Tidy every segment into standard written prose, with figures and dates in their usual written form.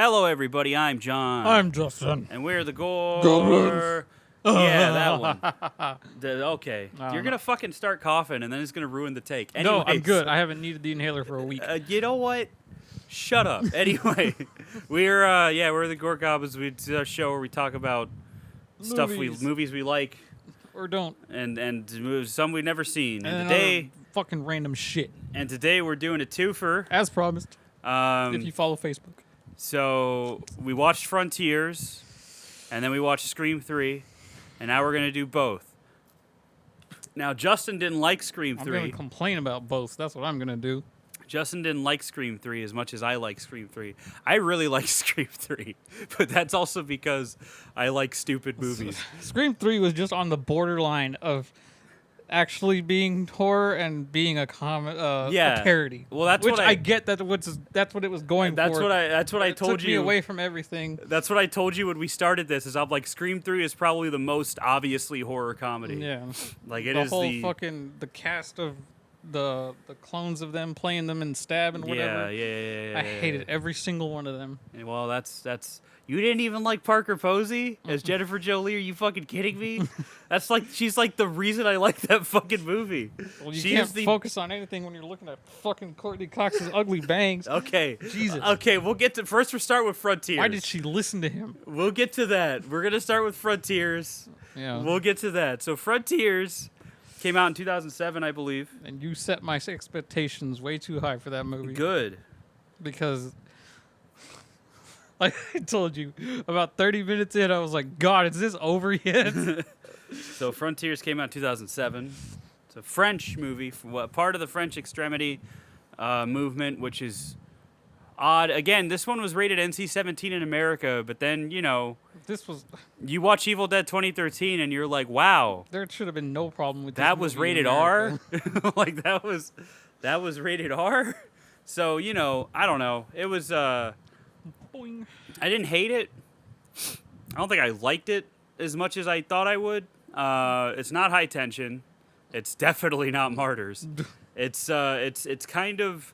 Hello, everybody. I'm John. I'm Justin. And we're the Gore Goblins. Yeah, that one. Okay. I You're don't going to fucking start coughing, and then it's going to ruin the take. No, I'm Anyways, good. I haven't needed the inhaler for a week. You know what? Shut up. Anyway, we're the Gore Goblins. It's a show where we talk about movies we like, Or don't. and some we've never seen. And today, fucking random shit. and today we're doing a twofer. As promised. If you follow Facebook. So we watched Frontiers, and then we watched Scream 3, and now we're going to do both. Now, Justin didn't like Scream 3. I'm going to complain about both. That's what I'm going to do. Justin didn't like Scream 3 as much as I like Scream 3. I really like Scream 3, but that's also because I like stupid movies. Scream 3 was just on the borderline of actually being horror and being a parody. Well, that's which what I get that's what it was going that's for. That's what I told took you. me away from everything. That's what I told you when we started this. Is I'm like Scream 3 is probably the most obviously horror comedy. Yeah, like it the is whole the fucking the cast of the clones of them playing them and stab and whatever. Yeah. I hated every single one of them. Well, that's you didn't even like Parker Posey as Jennifer Jolie. Are you fucking kidding me? That's like she's like the reason I like that fucking movie. Well, you can't focus on anything when you're looking at fucking Courtney Cox's ugly bangs. Okay. Jesus. Okay, we'll start with Frontiers. Why did she listen to him? We'll get to that. We're gonna start with Frontiers. Yeah. We'll get to that. So Frontiers came out in 2007, I believe. And you set my expectations way too high for that movie. Good. Because, like I told you, about 30 minutes in, I was like, God, is this over yet? So Frontiers came out in 2007. It's a French movie, part of the French extremity movement, which is odd. Again, this one was rated NC-17 in America, but then, you watch Evil Dead 2013 and you're like, wow. There should have been no problem with that this was movie in rated R? America. Like, that was rated R? So, I don't know. It was, Boing. I didn't hate it. I don't think I liked it as much as I thought I would. It's not High Tension. It's definitely not Martyrs. It's kind of...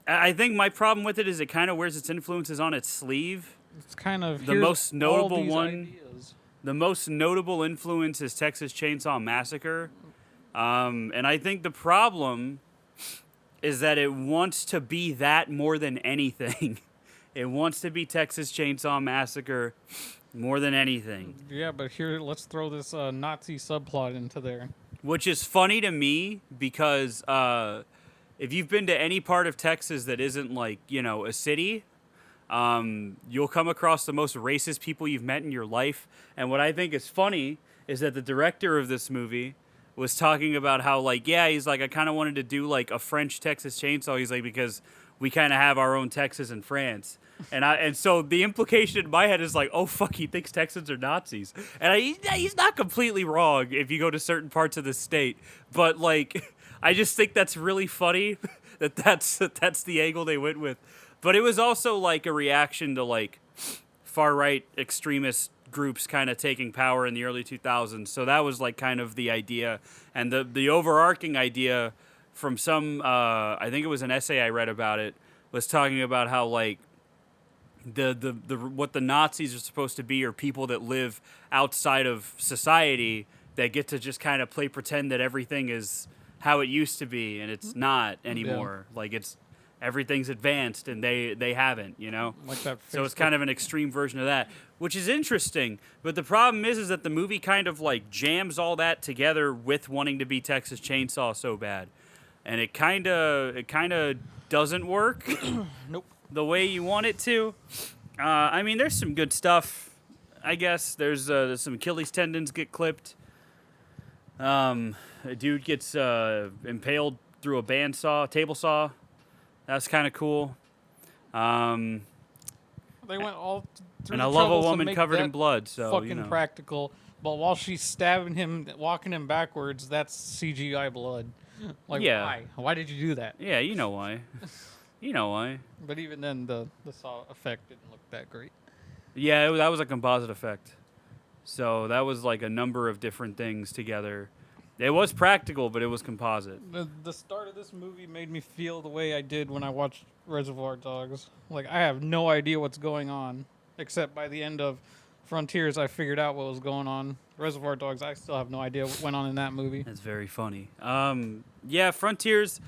I think my problem with it is it kind of wears its influences on its sleeve. It's kind of the most notable one. Ideas. The most notable influence is Texas Chainsaw Massacre, and I think the problem is that it wants to be that more than anything. It wants to be Texas Chainsaw Massacre more than anything. Yeah, but here, let's throw this Nazi subplot into there. Which is funny to me because if you've been to any part of Texas that isn't like, a city, you'll come across the most racist people you've met in your life. And what I think is funny is that the director of this movie was talking about how, he's like, I kind of wanted to do, a French Texas Chainsaw. He's like, because we kind of have our own Texas and France. And so the implication in my head is like, oh, fuck, he thinks Texans are Nazis. And he's not completely wrong if you go to certain parts of the state. But, I just think that's really funny that's the angle they went with. But it was also, a reaction to, far-right extremist groups kind of taking power in the early 2000s. So that was, kind of the idea. And the overarching idea from some, I think it was an essay I read about it, was talking about how, the what the Nazis are supposed to be are people that live outside of society that get to just kind of pretend that everything is how it used to be, and it's not anymore. Yeah. Everything's advanced, and they haven't, Like that. So it's kind of an extreme version of that, which is interesting. But the problem is that the movie kind of jams all that together with wanting to be Texas Chainsaw so bad, and it kind of doesn't work. Nope. The way you want it to. I mean, there's some good stuff. I guess there's some Achilles tendons get clipped. A dude gets impaled through a table saw. That's kind of cool. They went all through. And the I love a troubles to woman make covered that in blood. So fucking practical. But while she's stabbing him, walking him backwards, that's CGI blood. Why? Why did you do that? Yeah, you know why. You know why. But even then, the saw effect didn't look that great. Yeah, that was a composite effect. So that was a number of different things together. It was practical, but it was composite. The start of this movie made me feel the way I did when I watched Reservoir Dogs. Like, I have no idea what's going on, except by the end of Frontiers, I figured out what was going on. Reservoir Dogs, I still have no idea what went on in that movie. That's very funny. Yeah, Frontiers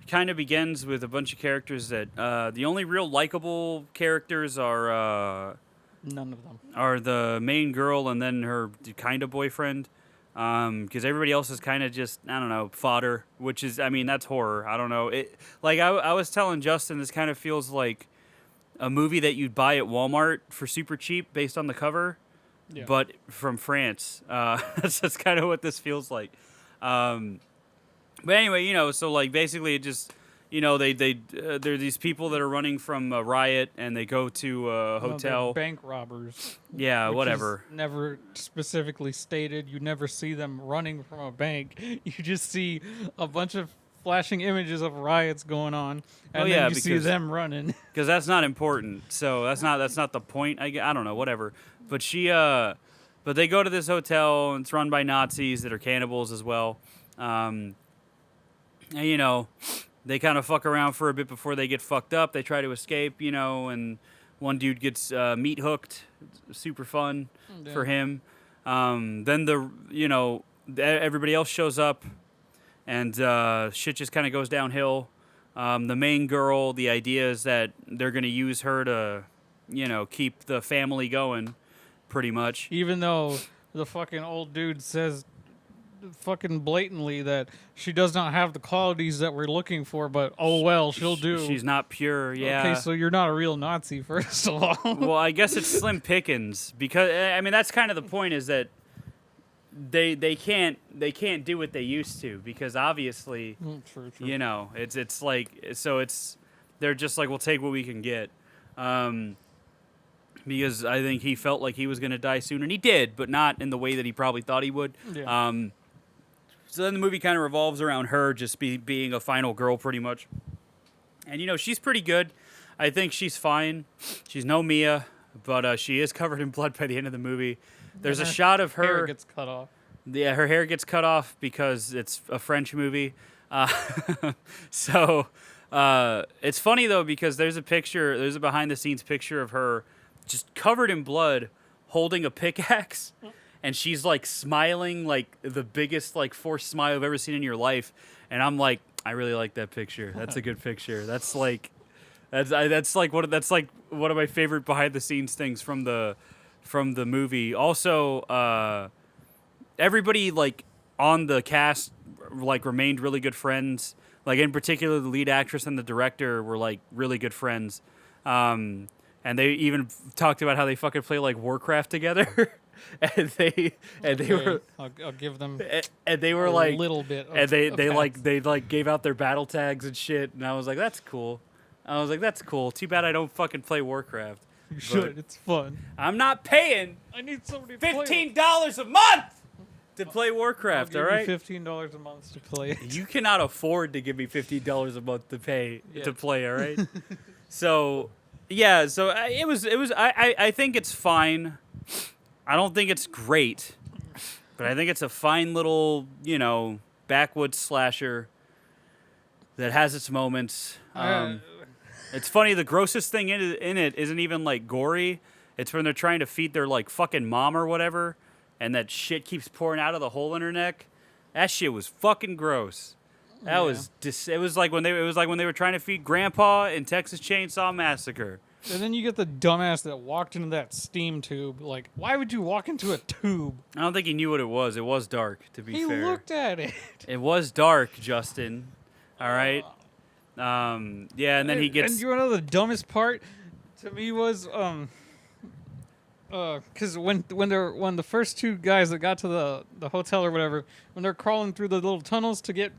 kind of begins with a bunch of characters that the only real likable characters are None of them. are the main girl and then her kind of boyfriend. Because everybody else is kind of just, I don't know, fodder, which is, I mean, that's horror. I don't know. I was telling Justin, this kind of feels like a movie that you'd buy at Walmart for super cheap based on the cover, but from France. That's kind of what this feels like. But anyway, so like basically it just, they're these people that are running from a riot and they go to a hotel. They're bank robbers. Yeah, whatever. Never specifically stated. You never see them running from a bank. You just see a bunch of flashing images of riots going on, and then you see them running. Because that's not important. So that's not the point. I don't know, whatever. But but they go to this hotel and it's run by Nazis that are cannibals as well. And they kind of fuck around for a bit before they get fucked up. They try to escape, and one dude gets meat hooked. Super fun for him. Then everybody else shows up, and shit just kind of goes downhill. The main girl, the idea is that they're going to use her to, keep the family going, pretty much. Even though the fucking old dude says fucking blatantly that she does not have the qualities that we're looking for, but oh well, she'll do. She's not pure, yeah. Okay, so you're not a real Nazi, first of all. Well, I guess it's slim pickings because I mean that's kind of the point is that they can't do what they used to because obviously True. it's like so they're just like we'll take what we can get. Because I think he felt like he was going to die soon, and he did, but not in the way that he probably thought he would. Yeah. So then the movie kind of revolves around her just being a final girl pretty much. And, she's pretty good. I think she's fine. She's no Mia, but she is covered in blood by the end of the movie. There's a shot of her. Hair gets cut off. Yeah, her hair gets cut off because it's a French movie. So it's funny, though, because there's a behind-the-scenes picture of her just covered in blood holding a pickaxe. And she's like smiling like the biggest like forced smile I've ever seen in your life. And I'm like, I really like that picture. That's a good picture. That's like one of my favorite behind the scenes things from the movie. Also, everybody like on the cast like remained really good friends. Like in particular, the lead actress and the director were like really good friends. And they even talked about how they fucking play like Warcraft together. And they were. I'll give them. And they were like a little bit. And they gave out their battle tags and shit. And I was like, that's cool. Too bad I don't fucking play Warcraft. You should. It's fun. I'm not paying. I need somebody to $15 a month to play Warcraft. I'll all right. $15 a month to play it. You cannot afford to give me $15 a month to pay to play. All right. So yeah. So it was. I think it's fine. I don't think it's great, but I think it's a fine little, backwoods slasher that has its moments. It's funny, the grossest thing in it isn't even, like, gory. It's when they're trying to feed their, like, fucking mom or whatever, and that shit keeps pouring out of the hole in her neck. That shit was fucking gross. That was it was like when they were trying to feed Grandpa in Texas Chainsaw Massacre. And then you get the dumbass that walked into that steam tube. Like, why would you walk into a tube? I don't think he knew what it was. It was dark, to be fair. He looked at it. It was dark, Justin. All right. Yeah, and then he gets. And you know the dumbest part to me was because when the first two guys that got to the hotel or whatever, when they're crawling through the little tunnels to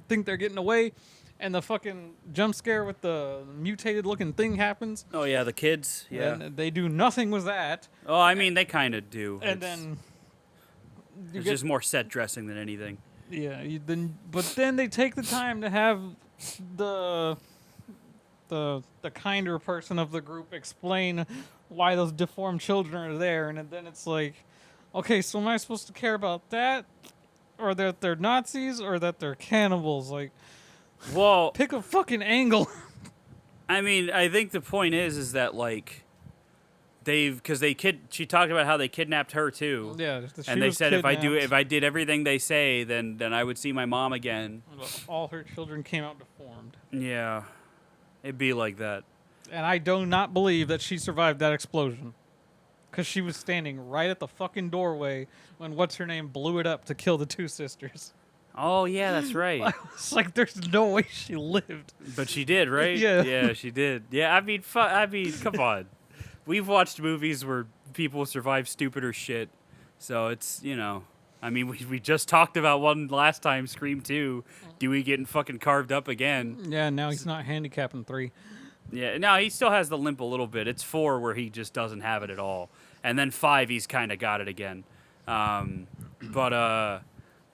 think they're getting away. And the fucking jump scare with the mutated looking thing happens. Oh, yeah, the kids. Yeah. And they do nothing with that. Oh, I mean, they kind of do. And then... It's just more set dressing than anything. Yeah. But then they take the time to have the kinder person of the group explain why those deformed children are there. And then it's like, okay, so am I supposed to care about that? or that they're Nazis, or that they're cannibals. Like, Well, pick a fucking angle. I mean, I think the point is that like because she talked about how they kidnapped her too. Yeah, And they said if I did everything they say, then I would see my mom again. all her children came out deformed. Yeah, it'd be like that. And I do not believe that she survived that explosion. Because she was standing right at the fucking doorway when what's-her-name blew it up to kill the two sisters. Oh, yeah, that's right. It's like, there's no way she lived. But she did, right? Yeah. Yeah, she did. Yeah, I mean, come on. We've watched movies where people survive stupider shit. So it's, I mean, we just talked about one last time, Scream 2. Dewey getting fucking carved up again. Yeah, now he's not handicapping 3. Yeah, no, he still has the limp a little bit. It's 4 where he just doesn't have it at all. And then 5, he's kind of got it again. But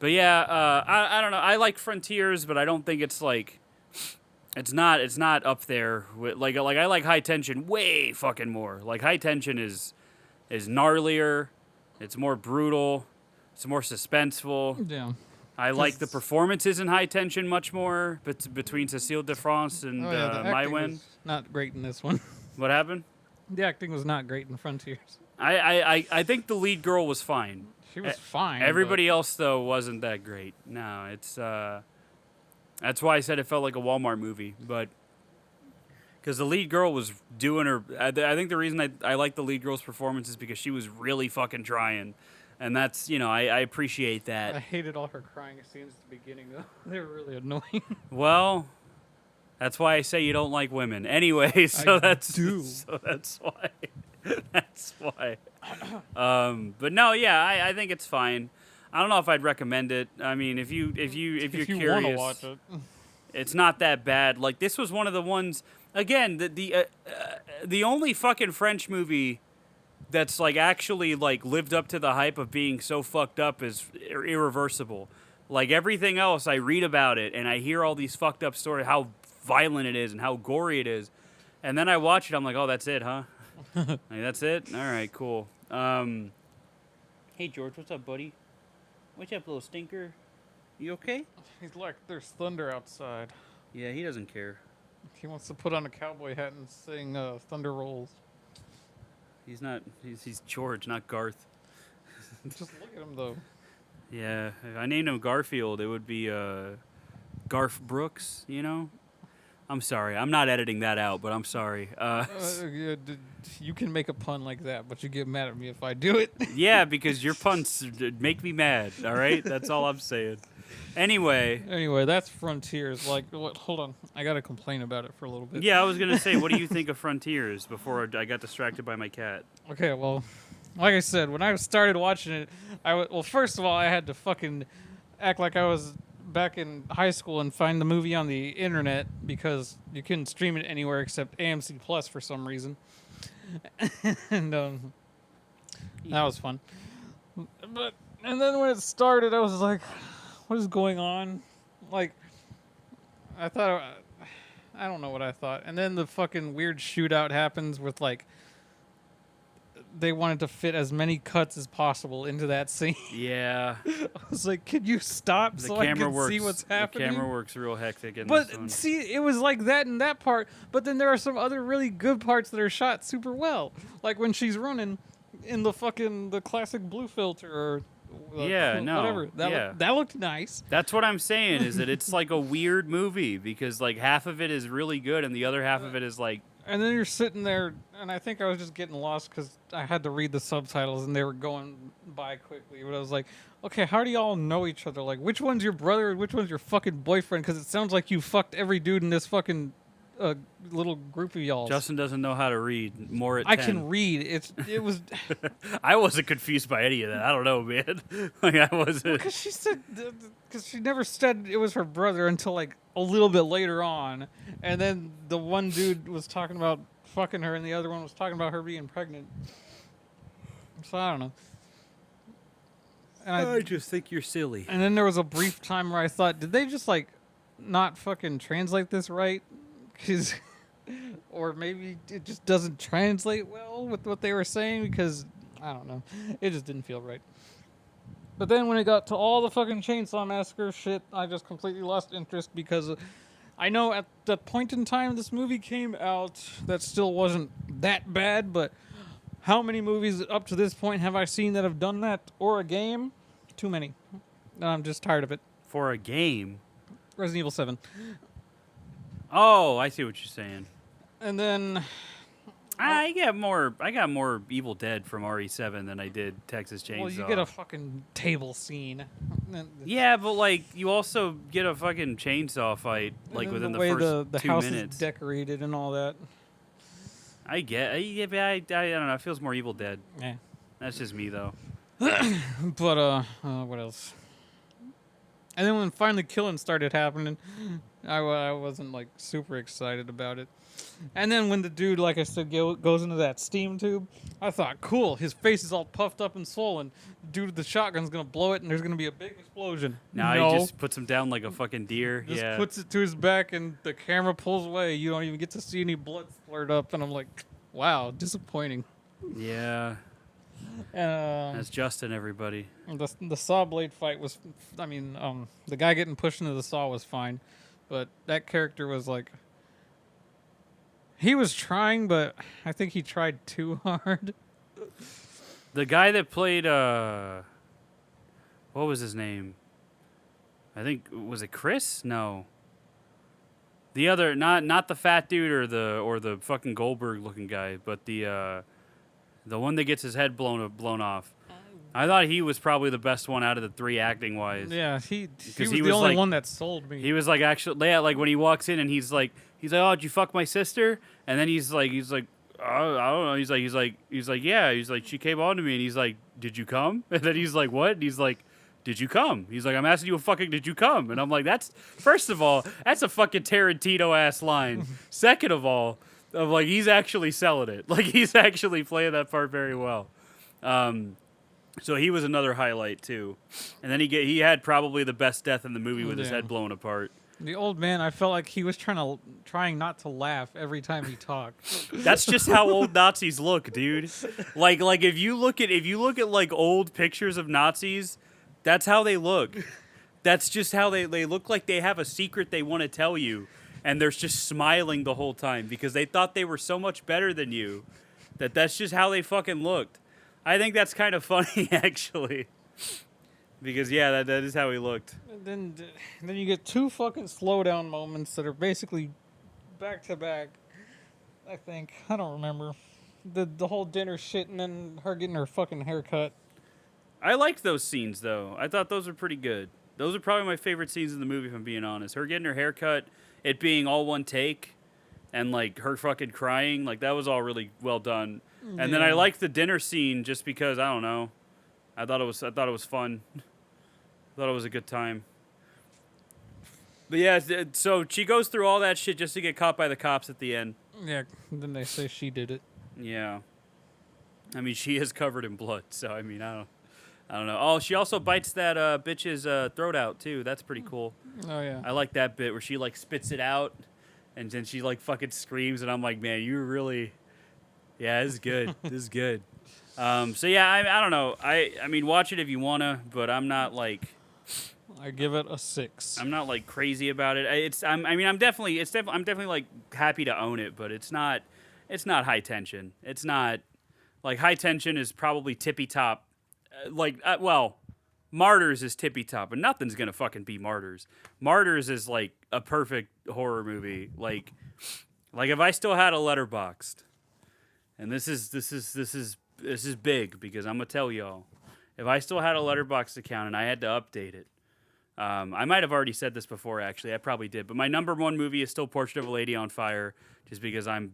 yeah, I don't know. I like Frontiers, but I don't think it's like it's not up there with like I like High Tension way fucking more. Like High Tension is gnarlier, it's more brutal, it's more suspenseful. Yeah. I like the performances in High Tension much more, but between Cécile de France and Maïwenn. Not great in this one. What happened? The acting was not great in Frontiers. I think the lead girl was fine. She was fine. Everybody else though wasn't that great. No, it's that's why I said it felt like a Walmart movie, but because the lead girl was doing her. I think the reason I like the lead girl's performance is because she was really fucking trying, and that's I appreciate that. I hated all her crying scenes at the beginning though. They were really annoying. Well, that's why I say you don't like women. Anyway, so that's why. That's why. But no, yeah, I think it's fine. I don't know if I'd recommend it. I mean, if you're curious, want to watch it, it's not that bad. Like this was one of the ones. Again, the only fucking French movie that's like actually like lived up to the hype of being so fucked up is Irreversible. Like everything else, I read about it and I hear all these fucked up stories, how violent it is and how gory it is, and then I watch it. I'm like, oh, that's it, huh? Like, that's it. All right, cool. Hey George, what's up, buddy? What's up, little stinker? You okay? he's like, there's thunder outside. Yeah, he doesn't care. He wants to put on a cowboy hat and sing Thunder Rolls. He's not. He's George, not Garth. Just look at him though. Yeah, if I named him Garfield, it would be Garth Brooks. I'm sorry. I'm not editing that out, but I'm sorry. You can make a pun like that, but you get mad at me if I do it. Yeah, because your puns make me mad. All right, that's all I'm saying. Anyway, that's Frontiers. Like, what? Hold on, I gotta complain about it for a little bit. Yeah, I was gonna say, what do you think of Frontiers? Before I got distracted by my cat. Okay, well, like I said, when I started watching it, first of all, I had to fucking act like I was back in high school and find the movie on the internet because you couldn't stream it anywhere except AMC Plus for some reason. And that was fun. And then when it started, I was like, what is going on? Like, I don't know what I thought. And then the fucking weird shootout happens with like, they wanted to fit as many cuts as possible into that scene. Yeah. I was like, could you stop so I can see what's happening? The camera works real hectic in but this one. See, it was like that in that part, but then there are some other really good parts that are shot super well. Like when she's running in the classic blue filter or whatever. That looked nice. That's what I'm saying, is that it's like a weird movie because like half of it is really good and the other half of it is like. And then you're sitting there, and I think I was just getting lost because I had to read the subtitles, and they were going by quickly. But I was like, okay, how do y'all know each other? Like, which one's your brother and which one's your fucking boyfriend? Because it sounds like you fucked every dude in this fucking little group of y'all. Justin doesn't know how to read. More at 10. I can read. It was. I wasn't confused by any of that. I don't know, man. Like I wasn't. Because she said, because she never said it was her brother until like a little bit later on, and then the one dude was talking about fucking her, and the other one was talking about her being pregnant. So I don't know. And I just think you're silly. And then there was a brief time where I thought, did they just like not fucking translate this right? Or maybe it just doesn't translate well with what they were saying because I don't know. It just didn't feel right. But then when it got to all the fucking Chainsaw Massacre shit, I just completely lost interest because I know at the point in time this movie came out, that still wasn't that bad, but how many movies up to this point have I seen that have done that? Or a game? Too many. And I'm just tired of it. For a game. Resident Evil 7. Oh, I see what you're saying. And then I got more Evil Dead from RE7 than I did Texas Chainsaw. well, you get a fucking table scene. Yeah, but like you also get a fucking chainsaw fight like within the way first the 2 house minutes. is decorated and all that. I don't know. It feels more Evil Dead. Yeah. That's just me though. But what else? And then when finally killing started happening, I wasn't like super excited about it. And then when the dude, like I said, goes into that steam tube, I thought, cool, his face is all puffed up and swollen. The dude with the shotgun's gonna blow it, and there's gonna be a big explosion. Now no, he just puts him down like a fucking deer. just Yeah. puts it to his back, and the camera pulls away. You don't even get to see any blood splurt up, and I'm like, wow, disappointing. Yeah. Uh, That's Justin, everybody. the saw blade fight was, I mean, the guy getting pushed into the saw was fine, but that character was like, he was trying, but I think he tried too hard. The guy that played what was his name? I think was it Chris? No. The other, not the fat dude or the fucking Goldberg looking guy, but the one that gets his head blown off. I thought he was probably the best one out of the three acting wise. Yeah, he was he the was only like- one that sold me. He was like actually, yeah, like when he walks in and he's like, oh, did you fuck my sister? And then he's like, oh, I don't know. He's like, yeah. He's like, she came on to me, and he's like, did you come? And then he's like, what? And he's like, did you come? He's like, I'm asking you a fucking, did you come? And I'm like, that's, first of all, that's a fucking Tarantino ass line. Second of all, of like, he's actually selling it. Like, he's actually playing that part very well. So he was another highlight too. And then he had probably the best death in the movie with his Yeah. head blown apart. The old man, I felt like he was trying not to laugh every time he talked. That's just how old Nazis look, dude. Like if you look at like old pictures of Nazis, that's how they look. That's just how they look, like they have a secret they want to tell you, and they're just smiling the whole time because they thought they were so much better than you. That's just how they fucking looked. I think that's kind of funny actually. Because yeah, that is how he looked. And then you get two fucking slowdown moments that are basically back to back. I think, I don't remember, the whole dinner shit and then her getting her fucking haircut. I liked those scenes though. I thought those were pretty good. Those are probably my favorite scenes in the movie, if I'm being honest. Her getting her haircut, it being all one take, and like her fucking crying, like that was all really well done. And then I liked the dinner scene just because I don't know. I thought it was fun. I thought it was a good time. But yeah, so she goes through all that shit just to get caught by the cops at the end. Yeah, then they say she did it. Yeah. I mean, she is covered in blood, so I mean, I don't know. Oh, she also bites that bitch's throat out too. That's pretty cool. Oh yeah. I like that bit where she like spits it out, and then she like fucking screams, and I'm like, man, you really, yeah, this is good. This is good. So yeah, I don't know. I mean, watch it if you wanna, but I'm not like. I give it a 6. I'm not like crazy about it. I'm definitely like happy to own it, but it's not high tension. It's not like high tension is probably tippy top. Well, Martyrs is tippy top, but nothing's gonna fucking be Martyrs. Martyrs is like a perfect horror movie. Like if I still had a Letterboxd, and this is big because I'm gonna tell y'all, if I still had a Letterboxd account and I had to update it. I might have already said this before, actually. I probably did. But my number one movie is still Portrait of a Lady on Fire, just because I'm,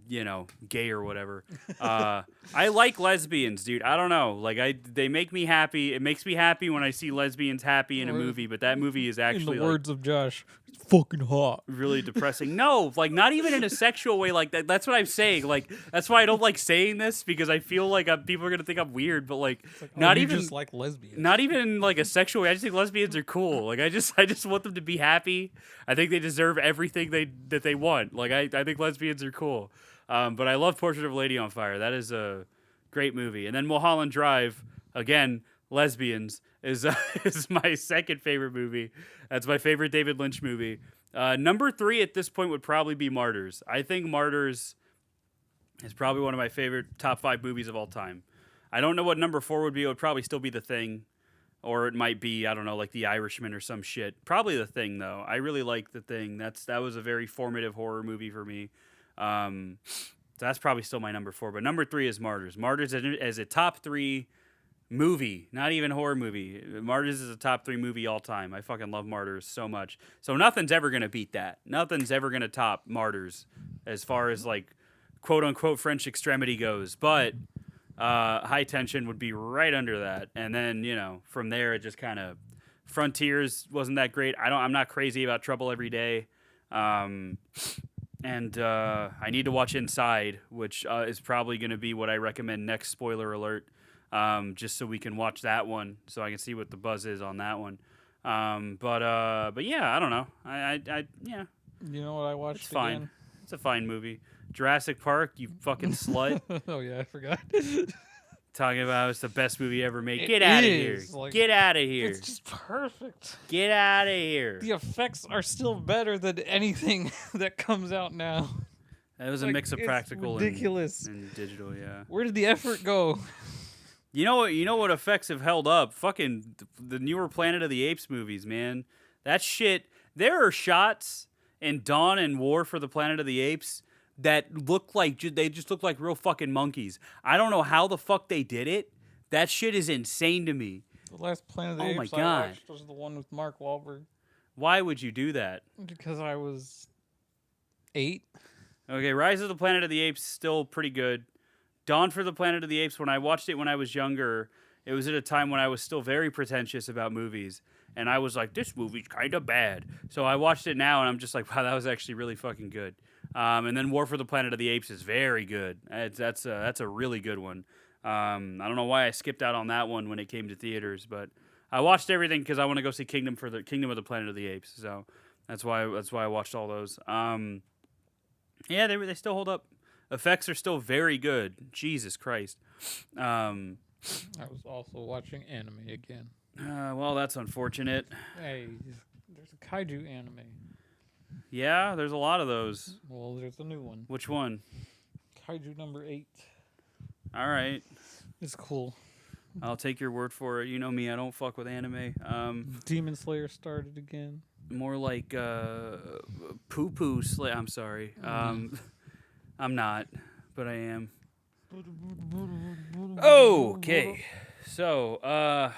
gay or whatever. I like lesbians, dude. I don't know. They make me happy. It makes me happy when I see lesbians happy in a movie, but that movie is actually, in the words of Josh, it's fucking hot. really depressing. No, not even in a sexual way like that. That's what I'm saying. That's why I don't like saying this, because I feel like people are going to think I'm weird, but not even just like lesbians. Not even in like a sexual way. I just think lesbians are cool. I just want them to be happy. I think they deserve everything that they want. I think lesbians are cool. But I love Portrait of a Lady on Fire. That is a great movie. And then Mulholland Drive, again, Lesbians is is my second favorite movie. That's my favorite David Lynch movie. Number 3 at this point would probably be Martyrs. I think Martyrs is probably one of my favorite top 5 movies of all time. I don't know what number 4 would be. It would probably still be The Thing, or it might be, I don't know, like The Irishman or some shit. Probably The Thing, though. I really like The Thing. That was a very formative horror movie for me. So that's probably still my number 4. But number 3 is Martyrs. Martyrs as a top 3 movie, not even horror movie. Martyrs is a top 3 movie all time. I fucking love Martyrs so much. So nothing's ever gonna beat that. Nothing's ever gonna top Martyrs as far as like quote unquote French extremity goes. But High Tension would be right under that. And then, from there it just kind of Frontiers wasn't that great. I'm not crazy about Trouble Every Day. And I need to watch Inside, which is probably going to be what I recommend next. Spoiler alert. Just so we can watch that one, so I can see what the buzz is on that one. But yeah, I don't know. Yeah. You know what I watched? It's fine. Again? It's a fine movie. Jurassic Park, you fucking slut. Oh yeah, I forgot. Talking about it's the best movie ever made. Get out of here. Like, Get out of here. It's just perfect. Get out of here. The effects are still better than anything that comes out now. That was a mix of practical ridiculous. And digital, yeah. Where did the effort go? You know what effects have held up? Fucking the newer Planet of the Apes movies, man. That shit. There are shots in Dawn and War for the Planet of the Apes that look like they just look like real fucking monkeys. I don't know how the fuck they did it. That shit is insane to me. The last Planet of the Apes I watched was the one with Mark Wahlberg. Why would you do that? Because I was 8. Okay, Rise of the Planet of the Apes still pretty good. Dawn for the Planet of the Apes, when I watched it when I was younger, it was at a time when I was still very pretentious about movies. And I was like, this movie's kind of bad. So I watched it now, and I'm just like, wow, that was actually really fucking good. And then War for the Planet of the Apes is very good. That's a really good one. I don't know why I skipped out on that one when it came to theaters, but I watched everything because I want to go see Kingdom of the Planet of the Apes. So that's why I watched all those. Yeah, they still hold up. Effects are still very good. Jesus Christ. I was also watching anime again. Well, that's unfortunate. Hey, there's a kaiju anime. Yeah, there's a lot of those. Well, there's a new one. Which one? Kaiju number 8. All right. It's cool. I'll take your word for it. You know me, I don't fuck with anime. Demon Slayer started again. More like poo-poo Slayer. I'm sorry. I'm not, but I am. Okay. So,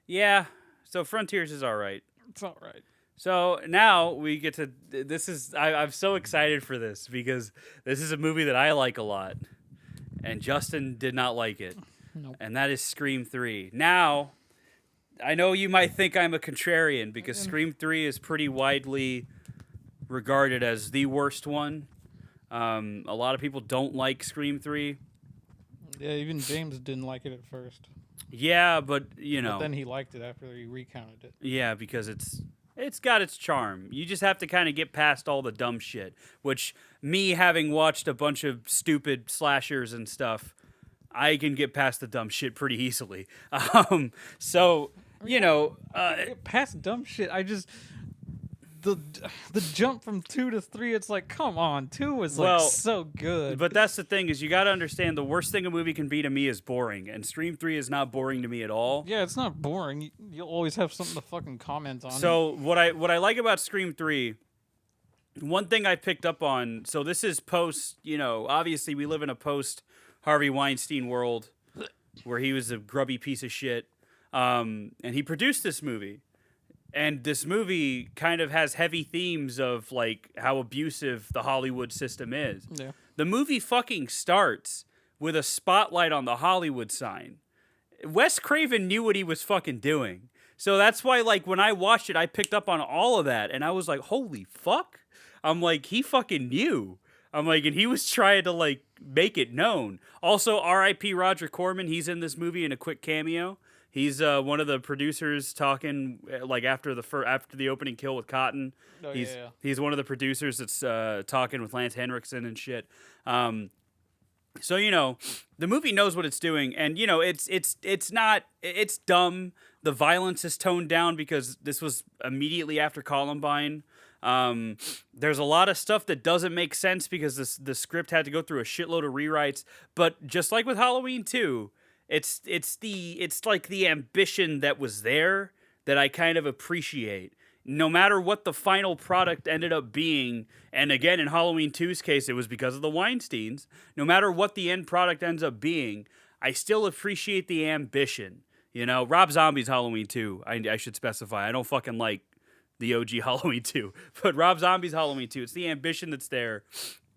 yeah. So Frontiers is all right. It's all right. So now we get to, I'm so excited for this because this is a movie that I like a lot. And Justin did not like it. Nope. And that is Scream 3. Now, I know you might think I'm a contrarian because Scream 3 is pretty widely regarded as the worst one. A lot of people don't like Scream 3. Yeah, even James didn't like it at first. Yeah, but But then he liked it after he recounted it. Yeah, because it's got its charm. You just have to kind of get past all the dumb shit, which me having watched a bunch of stupid slashers and stuff, I can get past the dumb shit pretty easily. So, Get past dumb shit. I just the jump from 2 to 3, it's like, come on, 2 was so good. But that's the thing is you got to understand the worst thing a movie can be to me is boring, and Scream 3 is not boring to me at all. Yeah, it's not boring. You'll always have something to fucking comment on. So what I like about Scream 3, one thing I picked up on, so this is post, obviously we live in a post Harvey Weinstein world where he was a grubby piece of shit, and he produced this movie. And this movie kind of has heavy themes of like how abusive the Hollywood system is. Yeah. The movie fucking starts with a spotlight on the Hollywood sign. Wes Craven knew what he was fucking doing. So that's why like when I watched it, I picked up on all of that and I was like, holy fuck. I'm like, he fucking knew. I'm like, and he was trying to like make it known. Also, R.I.P. Roger Corman, he's in this movie in a quick cameo. He's one of the producers talking like after the opening kill with Cotton. Oh, He's one of the producers that's talking with Lance Henriksen and shit. And So, the movie knows what it's doing, and it's dumb. The violence is toned down because this was immediately after Columbine. There's a lot of stuff that doesn't make sense because the script had to go through a shitload of rewrites. But just like with Halloween 2, it's like the ambition that was there that I kind of appreciate. No matter what the final product ended up being, and again in Halloween 2's case, it was because of the Weinsteins. No matter what the end product ends up being, I still appreciate the ambition. Rob Zombie's Halloween 2. I should specify. I don't fucking like the OG Halloween 2, but Rob Zombie's Halloween 2. It's the ambition that's there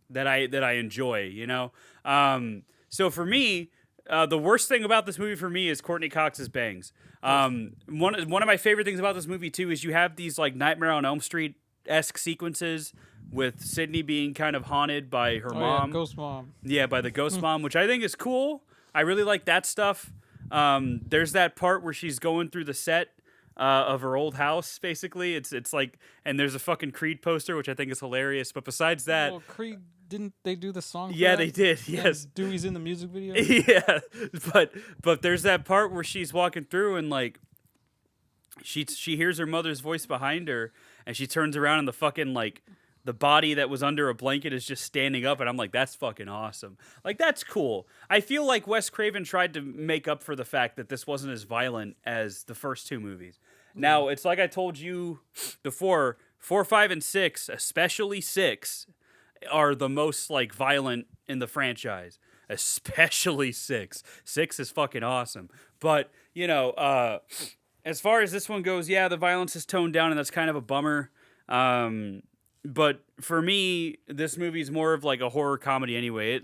that I enjoy. So for me, the worst thing about this movie for me is Courtney Cox's bangs. One of my favorite things about this movie too is you have these like Nightmare on Elm Street-esque sequences with Sydney being kind of haunted by her mom. Yeah, ghost mom. Yeah, by the ghost mom, which I think is cool. I really like that stuff. There's that part where she's going through the set of her old house, basically. It's like, and there's a fucking Creed poster, which I think is hilarious. But besides that, well, Creed, didn't they do the song? Yeah, for that? they did. Yes, Dewey's in the music video. Yeah, but there's that part where she's walking through and like she hears her mother's voice behind her, and she turns around and the fucking like the body that was under a blanket is just standing up, and I'm like, that's fucking awesome. Like, that's cool. I feel like Wes Craven tried to make up for the fact that this wasn't as violent as the first two movies. Now, it's like I told you before, 4, 5, and 6, especially 6, are the most like violent in the franchise. Especially 6. 6 is fucking awesome. But, as far as this one goes, yeah, the violence is toned down, and that's kind of a bummer. But for me, this movie's more of like a horror comedy anyway.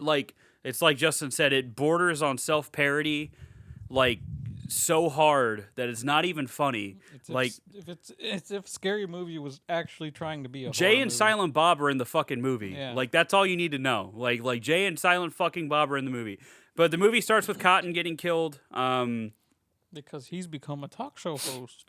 It's like Justin said, it borders on self-parody, like so hard that it's not even funny. If Scary Movie was actually trying to be a Jay horror and movie. Silent Bob are in the fucking movie. Yeah. Like, that's all you need to know. Like Jay and Silent fucking Bob are in the movie. But the movie starts with Cotton getting killed. Because he's become a talk show host.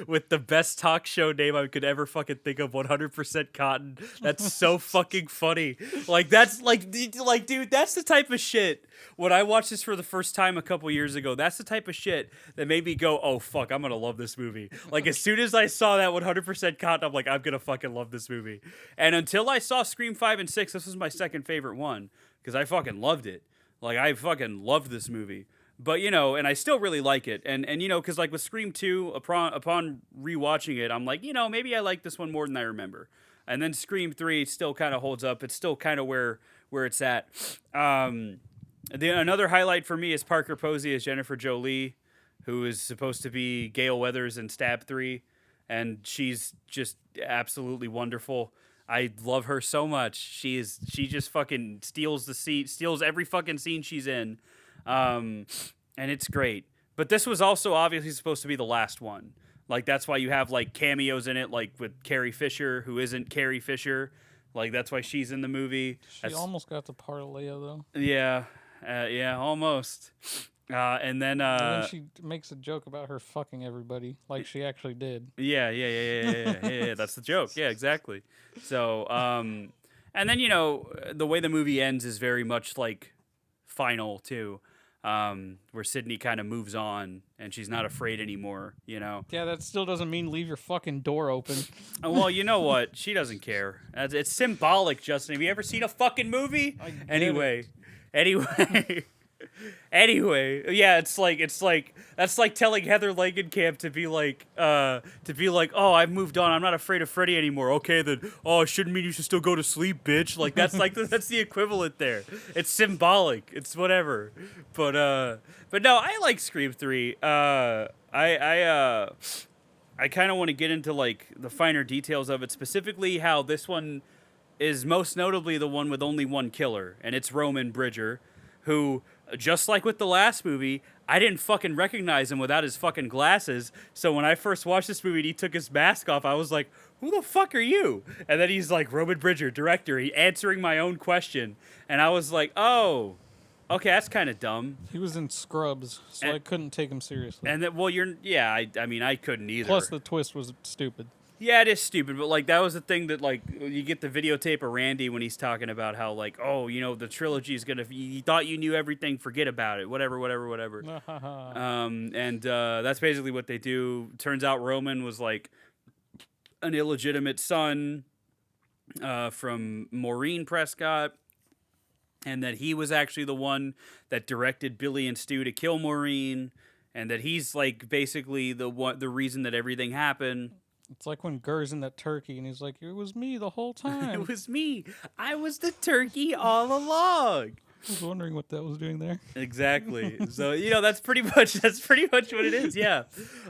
With the best talk show name I could ever fucking think of, 100% Cotton. That's so fucking funny. Like, that's dude, that's the type of shit. When I watched this for the first time a couple years ago, that's the type of shit that made me go, oh fuck, I'm gonna love this movie. Like, as soon as I saw that 100% Cotton, I'm like, I'm gonna fucking love this movie. And until I saw Scream 5 and 6, this was my second favorite one, because I fucking loved it. Like, I fucking loved this movie. But, and I still really like it. And because, like, with Scream 2, upon rewatching it, I'm like, maybe I like this one more than I remember. And then Scream 3 still kind of holds up. It's still kind of where it's at. Another highlight for me is Parker Posey as Jennifer Jolie, who is supposed to be Gale Weathers in Stab 3. And she's just absolutely wonderful. I love her so much. She just fucking steals every fucking scene she's in. And it's great. But this was also obviously supposed to be the last one. Like, that's why you have, like, cameos in it, like, with Carrie Fisher, who isn't Carrie Fisher. Like, that's why she's in the movie. She almost got the part of Leia, though. Yeah. Yeah, almost. And then she makes a joke about her fucking everybody, like she actually did. Yeah. That's the joke. Yeah, exactly. So, and then, the way the movie ends is very much, like, final, too. Where Sydney kind of moves on and she's not afraid anymore, Yeah, that still doesn't mean leave your fucking door open. Well, you know what? She doesn't care. It's symbolic, Justin. Have you ever seen a fucking movie? Anyway. Anyway, yeah, it's like that's like telling Heather Langenkamp to be like, oh, I've moved on. I'm not afraid of Freddy anymore. Okay, then, oh, it shouldn't mean you should still go to sleep, bitch. Like, that's that's the equivalent there. It's symbolic. It's whatever. But no, I like Scream 3. I kind of want to get into like the finer details of it, specifically how this one is most notably the one with only one killer, and it's Roman Bridger, who, just like with the last movie, I didn't fucking recognize him without his fucking glasses. So when I first watched this movie and he took his mask off, I was like, who the fuck are you? And then he's like, Roman Bridger, director. He answering my own question. And I was like, oh, okay, that's kind of dumb. He was in Scrubs, so I couldn't take him seriously. And then, well, I mean, I couldn't either. Plus, the twist was stupid. Yeah, it is stupid, but like that was the thing that like you get the videotape of Randy when he's talking about how like, oh, you know, the trilogy is gonna. You thought you knew everything, forget about it. Whatever, whatever, whatever. And that's basically what they do. Turns out Roman was like an illegitimate son from Maureen Prescott, and that he was actually the one that directed Billy and Stu to kill Maureen, and that he's like basically the reason that everything happened. It's like when Gurr's in that turkey and he's like, "It was me the whole time." It was me. I was the turkey all along. I was wondering what that was doing there. Exactly. So you know that's pretty much what it is. Yeah.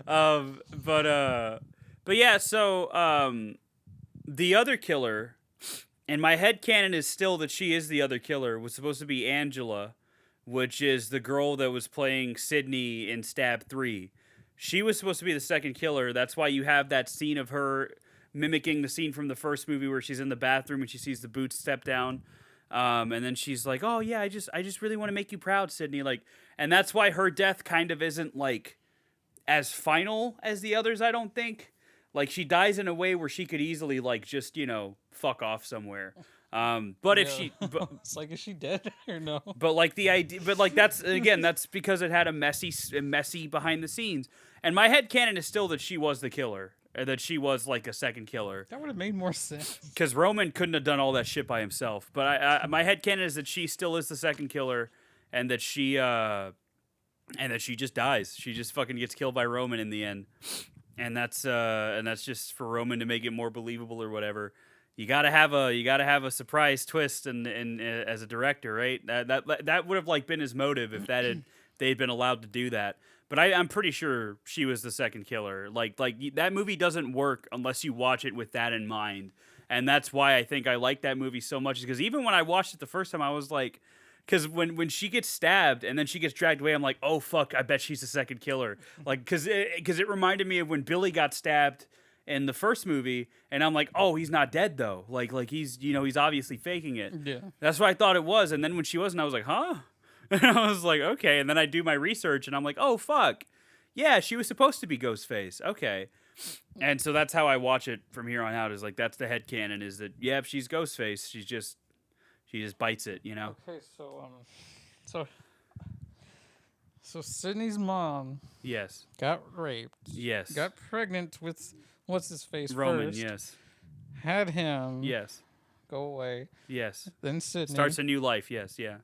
But yeah. So the other killer, and my headcanon is still that she is the other killer. Was supposed to be Angela, which is the girl that was playing Sydney in Stab 3. She was supposed to be the second killer. That's why you have that scene of her mimicking the scene from the first movie where she's in the bathroom and she sees the boots step down. And then she's like, "Oh yeah, I just really want to make you proud, Sydney." Like, and that's why her death kind of isn't like as final as the others, I don't think. Like she dies in a way where she could easily like just, fuck off somewhere. But if she, it's like, is she dead or no? But like the idea, but like that's because it had a messy behind the scenes. And my headcanon is still that she was the killer, or that she was like a second killer. That would have made more sense. Because Roman couldn't have done all that shit by himself. But my headcanon is that she still is the second killer, and that she just dies. She just fucking gets killed by Roman in the end. And that's just for Roman to make it more believable or whatever. You gotta have a surprise twist and as a director, right? That would have like been his motive if they'd been allowed to do that. But I'm pretty sure she was the second killer. Like that movie doesn't work unless you watch it with that in mind. And that's why I think I like that movie so much. Because even when I watched it the first time, I was like, because when she gets stabbed and then she gets dragged away, I'm like, oh fuck, I bet she's the second killer. Like because it reminded me of when Billy got stabbed in the first movie, and I'm like, oh, he's not dead though. Like he's he's obviously faking it. Yeah. That's what I thought it was. And then when she wasn't, I was like, huh? And I was like, okay. And then I do my research, and I'm like, oh fuck, yeah, she was supposed to be Ghostface. Okay. And so that's how I watch it from here on out. Is like that's the headcanon, is that yeah, she's Ghostface. She just bites it, Okay, so Sydney's mom. Yes. Got raped. Yes. Got pregnant with what's his face Roman. first. Yes. Had him. Yes. Go away. Yes. Then Sydney Starts a new life. Yes. Yeah.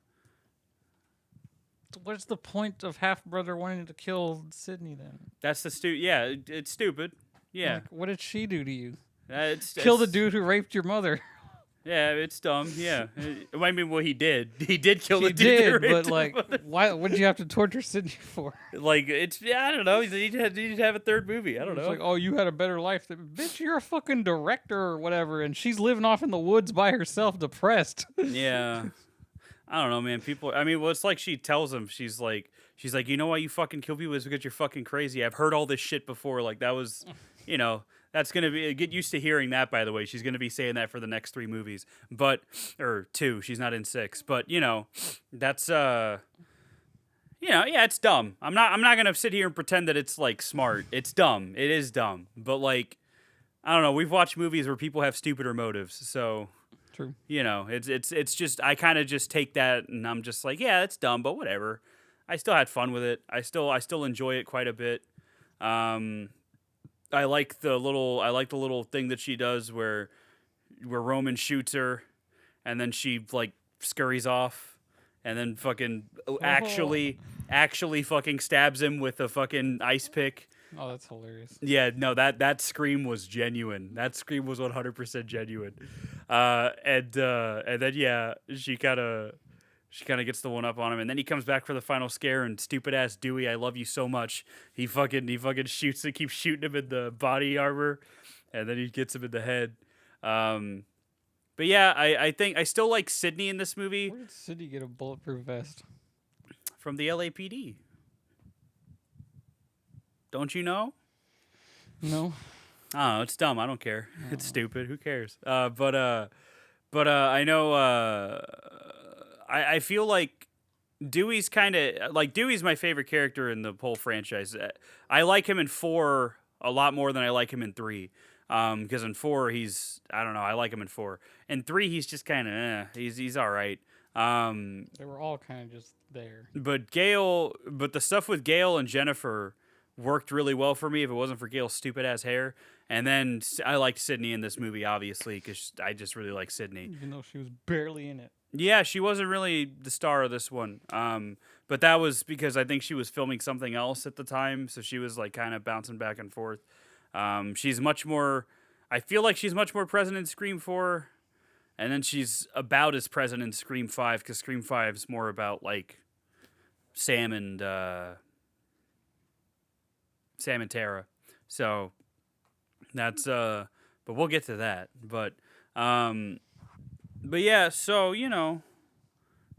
What's the point of half brother wanting to kill Sydney then? That's the Yeah, it's stupid. Yeah. Like, what did she do to you? Kill the dude who raped your mother. Yeah, it's dumb. Yeah, I mean, well, he did. He did kill the dude. He did, that but like, why? What did you have to torture Sydney for? Like, I don't know. He need to have a third movie. I don't know. It's like, oh, you had a better life. Bitch, you're a fucking director or whatever, and she's living off in the woods by herself, depressed. Yeah. I don't know, man. People. I mean, well, it's like she tells him. She's like, you know why you fucking kill people is because you're fucking crazy. I've heard all this shit before. Like that was, That's going to be, get used to hearing that, by the way. She's going to be saying that for the next 3 movies. Or 2. She's not in 6. But, that's, yeah, it's dumb. I'm not going to sit here and pretend that it's, like, smart. It's dumb. It is dumb. But, like, I don't know. We've watched movies where people have stupider motives. So, True. It's just, I kind of just take that and I'm just like, yeah, it's dumb, but whatever. I still had fun with it. I still enjoy it quite a bit. I like the little thing that she does where Roman shoots her, and then she like scurries off, and then fucking actually fucking stabs him with a fucking ice pick. Oh, that's hilarious. Yeah, no, that scream was genuine. That scream was 100% genuine. And then yeah, she kind of gets the one up on him, and then he comes back for the final scare, and stupid ass Dewey, I love you so much. He fucking shoots it, keeps shooting him in the body armor, and then he gets him in the head. But yeah, I think I still like Sydney in this movie. Where did Sydney get a bulletproof vest? From the LAPD. Don't you know? No. Oh, it's dumb. I don't care. No. It's stupid. Who cares? But I know. I feel like Dewey's Dewey's my favorite character in the whole franchise. I like him in 4 a lot more than I like him in 3. Because in 4, I don't know, I like him in 4. In 3, he's just kind of, he's all right. They were all kind of just there. But the stuff with Gail and Jennifer worked really well for me if it wasn't for Gail's stupid ass hair. And then I liked Sydney in this movie, obviously, because I just really like Sydney. Even though she was barely in it. Yeah, she wasn't really the star of this one. But that was because I think she was filming something else at the time, so she was like kind of bouncing back and forth. She's much more. I feel like she's much more present in Scream 4, and then she's about as present in Scream 5 because Scream 5 is more about like Sam and Tara. So that's but we'll get to that. But yeah, so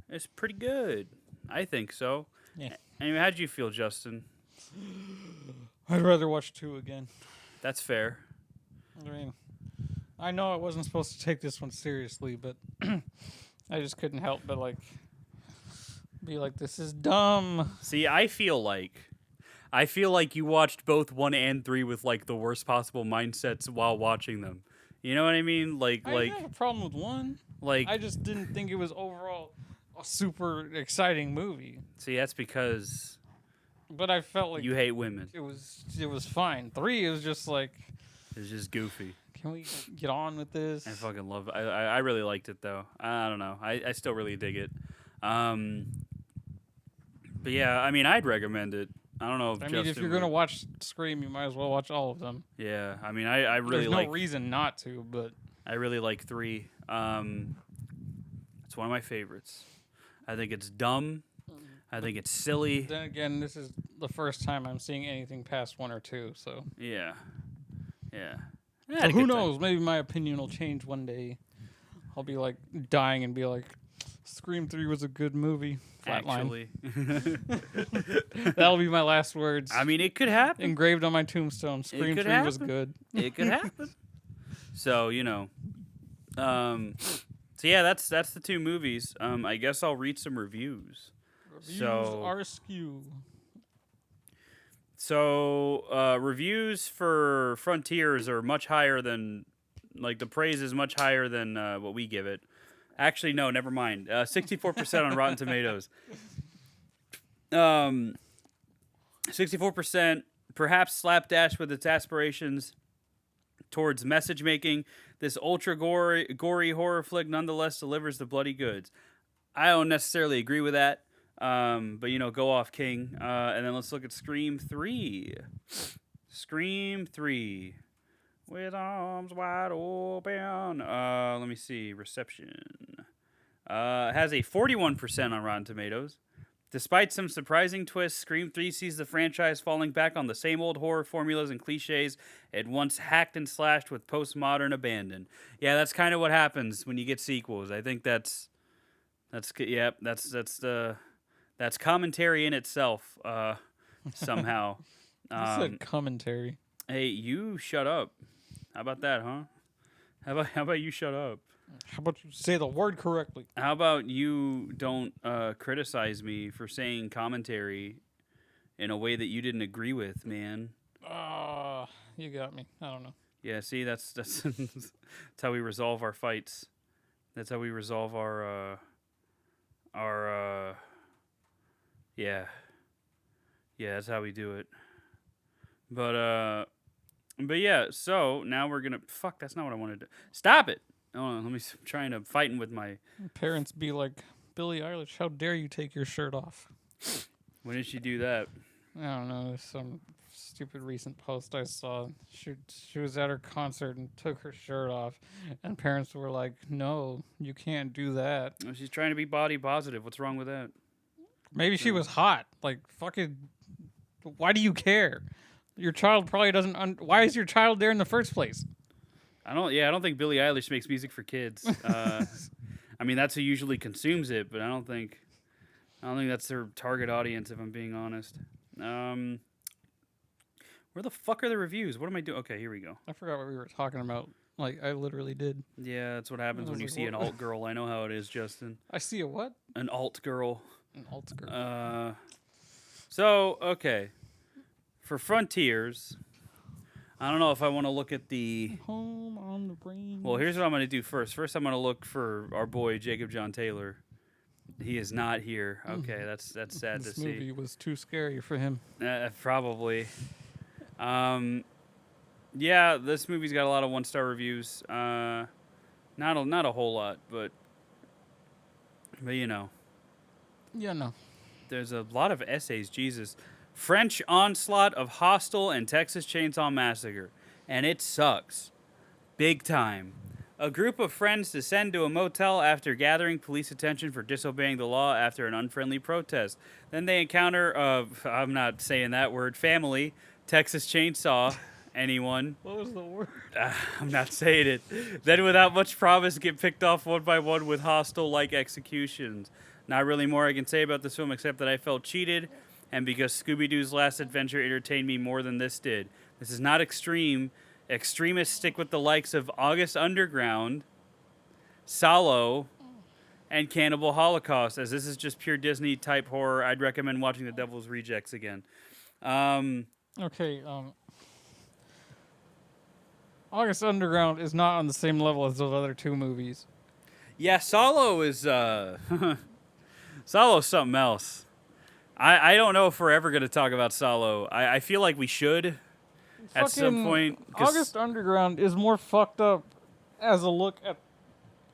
it's pretty good. I think so. Yeah. Anyway, how'd you feel, Justin? I'd rather watch 2 again. That's fair. I mean, I know I wasn't supposed to take this one seriously, but I just couldn't help but be like, this is dumb. See, I feel like you watched both 1 and 3 with like the worst possible mindsets while watching them. You know what I mean? I didn't have a problem with 1. Like, I just didn't think it was overall a super exciting movie. See, that's because But I felt like you hate women. it was fine. 3 it was just like, It's just goofy. can we get on with this? I fucking love it. I really liked it though. I don't know. I still really dig it. But yeah, I mean, I'd recommend it. I don't know if Justin if you're would. gonna watch Scream, you might as well watch all of them. Yeah, I mean, I really There's no reason not to, but I really like 3. It's one of my favorites. I think it's dumb. I think it's silly. then again, this is the first time I'm seeing anything past 1 or 2, so. Yeah. Yeah. So who knows? Maybe my opinion will change one day. I'll be like dying and be like, Scream 3 was a good movie. Flatline. Actually. That'll be my last words. I mean, it could happen. Engraved on my tombstone. Scream 3 was good. It could happen. So, so yeah, that's the 2 movies. I guess I'll read some reviews. Reviews are askew. So, reviews for Frontiers are much higher than, like, the praise is much higher than what we give it. Actually, no, never mind. 64% on Rotten Tomatoes. 64%, perhaps slapdash with its aspirations towards message making. This ultra gory horror flick nonetheless delivers the bloody goods. I don't necessarily agree with that. But go off, King. And then let's look at Scream 3. Scream 3. With arms wide open. Let me see. Reception. It has a 41% on Rotten Tomatoes. Despite some surprising twists, Scream 3 sees the franchise falling back on the same old horror formulas and cliches it once hacked and slashed with postmodern abandon. Yeah, that's kind of what happens when you get sequels. I think that's commentary in itself, somehow. You said commentary. Hey, you shut up. How about that, huh? How about you shut up? How about you say the word correctly? How about you don't criticize me for saying commentary in a way that you didn't agree with, man? You got me. I don't know. Yeah, see, that's that's how we resolve our fights. That's how we resolve our yeah, that's how we do it. But yeah, so now we're gonna fuck. That's not what I wanted to. Stop it. Oh, let me. I'm trying to fighting with my parents. Be like, Billie Eilish, how dare you take your shirt off? When did she do that? I don't know. Some stupid recent post I saw. She was at her concert and took her shirt off, and parents were like, "No, you can't do that." Oh, she's trying to be body positive. What's wrong with that? Maybe she was hot. Like, fucking. Why do you care? Your child probably doesn't. Why is your child there in the first place? I don't think Billie Eilish makes music for kids. I mean, that's who usually consumes it, but I don't think that's their target audience, if I'm being honest. Where the fuck are the reviews? What am I doing? Okay, here we go. I forgot what we were talking about. Like, I literally did. Yeah, that's what happens when you see an alt girl. I know how it is, Justin. I see a what? An alt girl. An alt girl. So, okay. For Frontiers, I don't know if I want to look at the. Home on the range. Well, here's what I'm going to do first. First, I'm going to look for our boy Jacob John Taylor. He is not here. Okay, that's sad to This see. movie was too scary for him. Probably. Yeah, this movie's got a lot of 1-star reviews. Not a whole lot, but you know, Yeah, no. there's a lot of essays. Jesus, French onslaught of Hostel and Texas Chainsaw Massacre, and it sucks, big time. A group of friends descend to a motel after gathering police attention for disobeying the law after an unfriendly protest. Then they encounter, I'm not saying that word, family, Texas Chainsaw, anyone. What was the word? I'm not saying it. Then without much promise get picked off one by one with hostile-like executions. Not really more I can say about this film except that I felt cheated, and because Scooby-Doo's last adventure entertained me more than this did. This is not extreme. Extremists stick with the likes of August Underground, Salo, and Cannibal Holocaust. As this is just pure Disney-type horror, I'd recommend watching The Devil's Rejects again. Okay, August Underground is not on the same level as those other two movies. Yeah, Salo is Salo's something else. I don't know if we're ever gonna talk about Salo. I feel like we should at some point. August Underground is more fucked up as a look at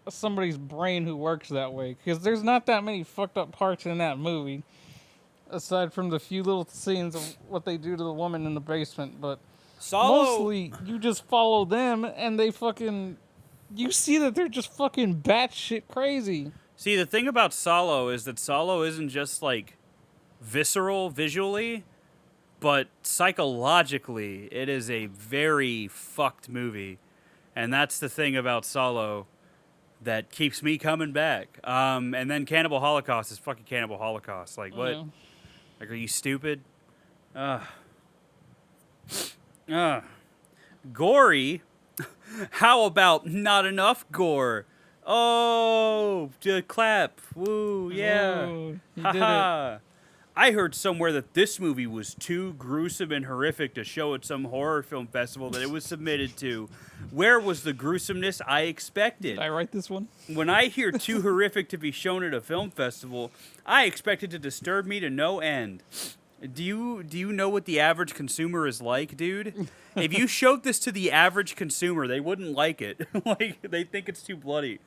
somebody's brain who works that way, because there's not that many fucked up parts in that movie, aside from the few little scenes of what they do to the woman in the basement. But Salo, mostly, you just follow them, and they fucking... You see that they're just fucking batshit crazy. see, the thing about Salo is that Salo isn't just like visceral visually, but psychologically, it is a very fucked movie, and that's the thing about Salo that keeps me coming back. And then Cannibal Holocaust is fucking Cannibal Holocaust. Like what? Yeah. Like, are you stupid? Gory. How about not enough gore? Oh, clap. Woo, yeah. Whoa, he did it. I heard somewhere that this movie was too gruesome and horrific to show at some horror film festival that it was submitted to. Where was the gruesomeness I expected? Did I write this one? When I hear too horrific to be shown at a film festival, I expect it to disturb me to no end. Do you know what the average consumer is like, dude? If you showed this to the average consumer, they wouldn't like it. Like, they think it's too bloody.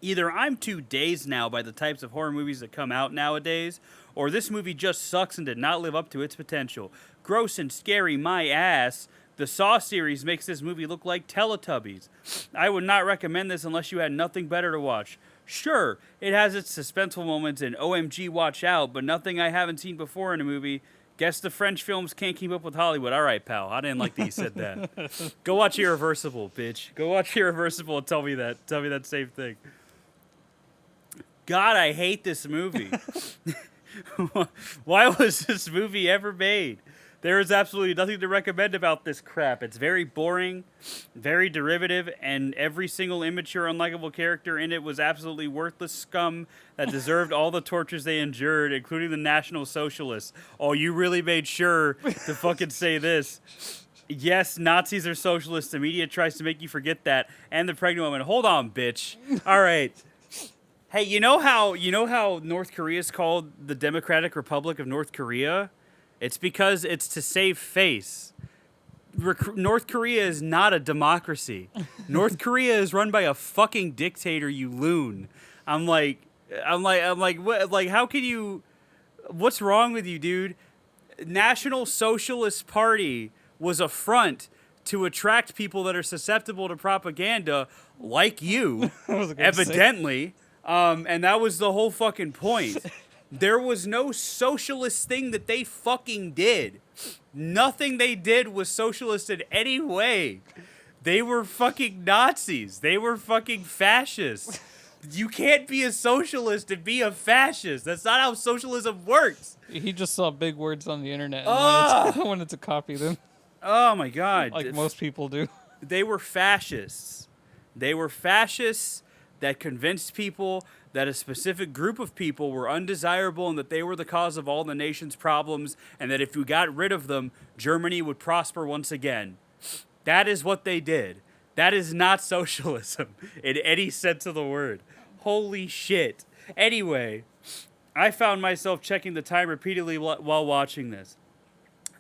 Either I'm too dazed now by the types of horror movies that come out nowadays, or this movie just sucks and did not live up to its potential. Gross and scary, my ass. The Saw series makes this movie look like Teletubbies. I would not recommend this unless you had nothing better to watch. Sure, it has its suspenseful moments and OMG watch out, but nothing I haven't seen before in a movie. Guess the French films can't keep up with Hollywood. All right, pal. I didn't like that you said that. Go watch Irreversible, bitch. Go watch Irreversible and tell me that. Tell me that same thing. God, I hate this movie. Why was this movie ever made? There is absolutely nothing to recommend about this crap. It's very boring, very derivative, and every single immature, unlikable character in it was absolutely worthless scum that deserved all the tortures they endured, including the National Socialists. Oh, you really made sure to fucking say this. Yes, Nazis are socialists. The media tries to make you forget that. And the pregnant woman. Hold on, bitch. All right. Hey, you know how North Korea is called the Democratic Republic of North Korea? It's because it's to save face. North Korea is not a democracy. North Korea is run by a fucking dictator, you loon. I'm like, what? Like, how can you? What's wrong with you, dude? National Socialist Party was a front to attract people that are susceptible to propaganda, like you, evidently. And that was the whole fucking point. There was no socialist thing that they fucking did. Nothing they did was socialist in any way. They were fucking Nazis. They were fucking fascists. You can't be a socialist and be a fascist. That's not how socialism works. He just saw big words on the internet and wanted to copy them. Oh my God. Like most people do. They were fascists. They were fascists that convinced people that a specific group of people were undesirable and that they were the cause of all the nation's problems, and that if we got rid of them, Germany would prosper once again. That is what they did. That is not socialism in any sense of the word. Holy shit. Anyway, I found myself checking the time repeatedly while watching this.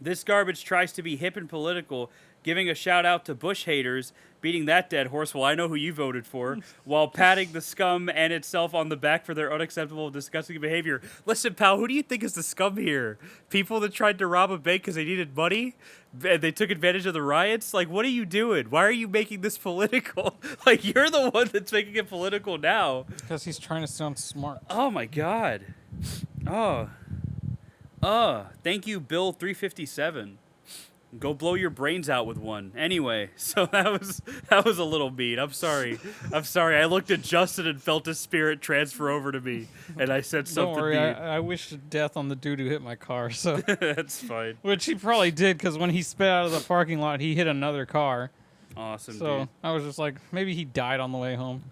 This garbage tries to be hip and political, giving a shout out to Bush haters, beating that dead horse, well, I know who you voted for, while patting the scum and itself on the back for their unacceptable, disgusting behavior. Listen, pal, who do you think is the scum here? People that tried to rob a bank because they needed money? And they took advantage of the riots? Like, what are you doing? Why are you making this political? Like, you're the one that's making it political now. Because he's trying to sound smart. Oh, my God. Thank you, Bill 357. Go blow your brains out with one. Anyway, so that was a little mean. I'm sorry. I looked at Justin and felt his spirit transfer over to me, and I said something Don't worry, mean. I wish death on the dude who hit my car. So That's fine. which he probably did, because when he sped out of the parking lot, he hit another car. Awesome, So dude. I was just like, maybe he died on the way home.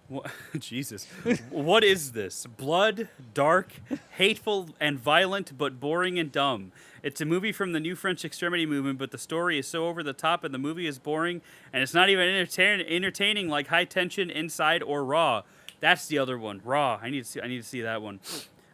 What? Jesus. What is this? Blood, dark, hateful, and violent, but boring and dumb. It's a movie from the new French extremity movement, but the story is so over the top and the movie is boring, and it's not even entertaining like High Tension, Inside, or Raw. That's the other one. Raw. I need to see that one.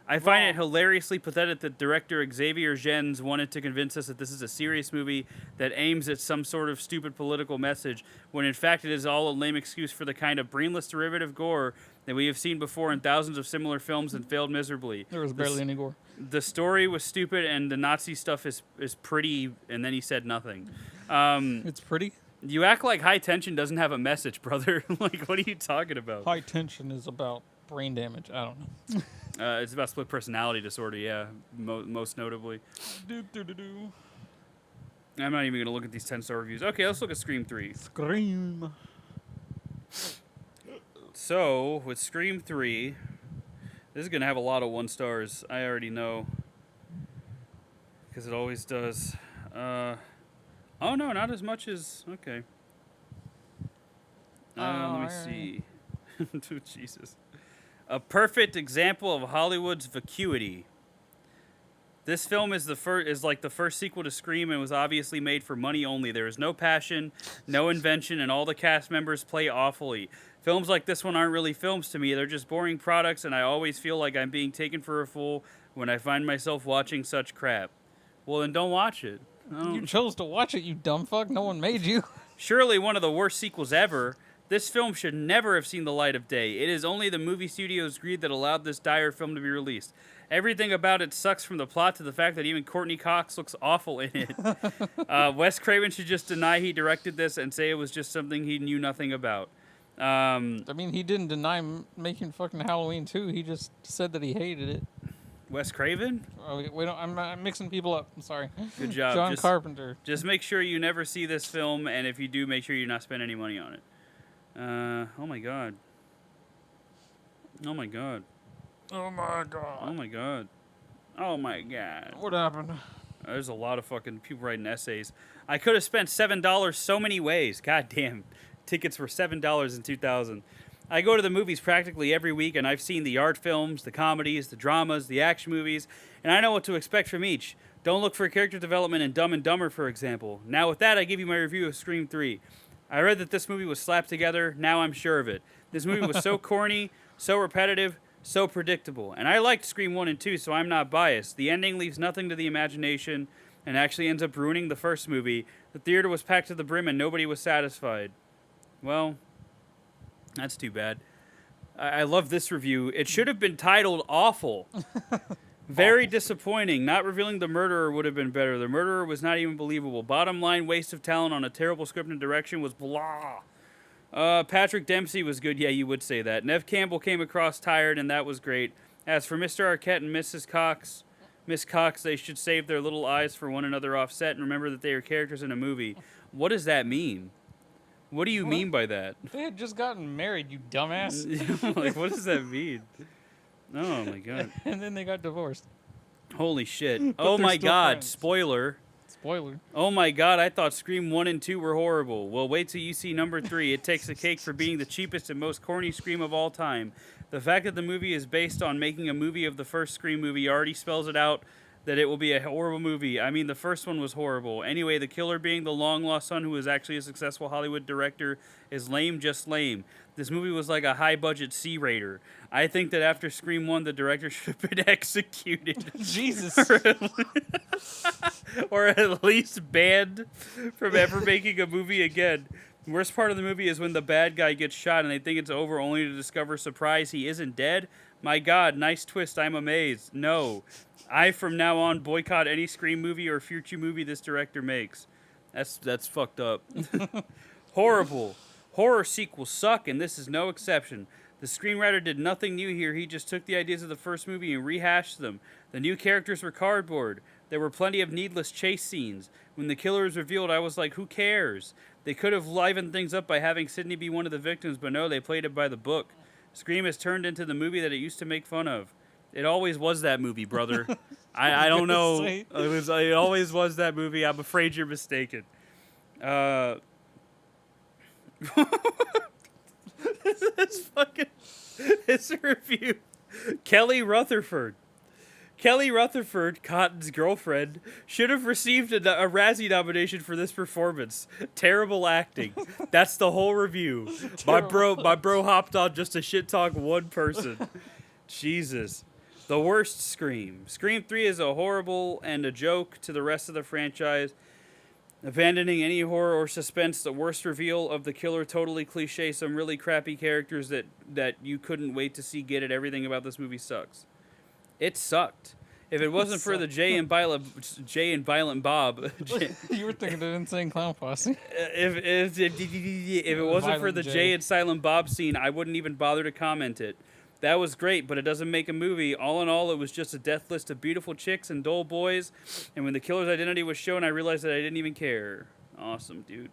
I find it hilariously pathetic that director Xavier Gens wanted to convince us that this is a serious movie that aims at some sort of stupid political message, when in fact it is all a lame excuse for the kind of brainless derivative gore that we have seen before in thousands of similar films and failed miserably. There was barely any gore. The story was stupid and the Nazi stuff is pretty, and then he said nothing. It's pretty. You act like High Tension doesn't have a message, brother. Like, what are you talking about? High Tension is about brain damage. I don't know. It's about split personality disorder, yeah, most notably. Do. I'm not even going to look at these 10-star reviews. Okay, let's look at Scream 3. Scream. So, with Scream 3, this is going to have a lot of 1 stars. I already know. Because it always does. Oh, no, not as much as... Okay. Let me see. Jesus. A perfect example of Hollywood's vacuity. This film is like the first sequel to Scream and was obviously made for money only. There is no passion, no invention, and all the cast members play awfully. Films like this one aren't really films to me. They're just boring products, and I always feel like I'm being taken for a fool when I find myself watching such crap. Well, then don't watch it. You chose to watch it, you dumb fuck. No one made you. Surely one of the worst sequels ever. This film should never have seen the light of day. It is only the movie studio's greed that allowed this dire film to be released. Everything about it sucks, from the plot to the fact that even Courtney Cox looks awful in it. Wes Craven should just deny he directed this and say it was just something he knew nothing about. I mean, he didn't deny making fucking Halloween 2. He just said that he hated it. Wes Craven? Oh, wait, I'm mixing people up. I'm sorry. Good job. John Carpenter. Just make sure you never see this film, and if you do, make sure you not spend any money on it. Oh my god. Oh my god. Oh my god. Oh my god. Oh my god. What happened? There's a lot of fucking people writing essays. I could have spent $7 so many ways. God damn. Tickets were $7 in 2000. I go to the movies practically every week, and I've seen the art films, the comedies, the dramas, the action movies, and I know what to expect from each. Don't look for character development in Dumb and Dumber, for example. Now with that, I give you my review of Scream 3. I read that this movie was slapped together. Now I'm sure of it. This movie was so corny, so repetitive, so predictable. And I liked Scream 1 and 2, so I'm not biased. The ending leaves nothing to the imagination and actually ends up ruining the first movie. The theater was packed to the brim and nobody was satisfied. Well, that's too bad. I love this review. It should have been titled Awful. Very disappointing. Not revealing the murderer would have been better. The murderer was not even believable. Bottom line, waste of talent on a terrible script and direction was blah. Patrick Dempsey was good. Yeah, you would say that. Nev Campbell came across tired, and that was great. As for Mr. Arquette and Miss Cox, they should save their little eyes for one another off set and remember that they are characters in a movie. What does that mean? What do you mean by that? They had just gotten married, you dumbass. Like, what does that mean? Oh, my God. And then they got divorced. Holy shit. Oh, my God. Friends. Spoiler. spoiler. Oh my god, I thought Scream 1 and 2 were horrible. Well, wait till you see number 3. It takes the cake for being the cheapest and most corny Scream of all time. The fact that the movie is based on making a movie of the first Scream movie already spells it out that it will be a horrible movie. I mean, the first one was horrible. Anyway, the killer being the long-lost son who is actually a successful Hollywood director is lame, just lame. This movie was like a high-budget C-rater. I think that after Scream 1, the director should have been executed. Jesus. Or at least banned from ever making a movie again. The worst part of the movie is when the bad guy gets shot and they think it's over only to discover, surprise, he isn't dead. My god, nice twist, I'm amazed. No. I, from now on, boycott any Scream movie or future movie this director makes. That's fucked up. Horrible. Horror sequels suck, and this is no exception. The screenwriter did nothing new here. He just took the ideas of the first movie and rehashed them. The new characters were cardboard. There were plenty of needless chase scenes. When the killer was revealed, I was like, who cares? They could have livened things up by having Sidney be one of the victims, but no, they played it by the book. Scream has turned into the movie that it used to make fun of. It always was that movie, brother. I don't know. It always was that movie. I'm afraid you're mistaken. It's a review. Kelly Rutherford. Kelly Rutherford, Cotton's girlfriend, should have received a Razzie nomination for this performance. Terrible acting. That's the whole review. My bro hopped on just to shit talk one person. Jesus. The worst Scream. Scream 3 is a horrible and a joke to the rest of the franchise. Abandoning any horror or suspense, the worst reveal of the killer, totally cliche, some really crappy characters that you couldn't wait to see get it. Everything about this movie sucks. It sucked. If it wasn't for the Jay and Violent Bob... You were thinking of Insane Clown Posse. If it wasn't for the Jay and Silent Bob scene, I wouldn't even bother to comment it. That was great, but it doesn't make a movie. All in all, it was just a death list of beautiful chicks and dull boys. And when the killer's identity was shown, I realized that I didn't even care. Awesome, dude.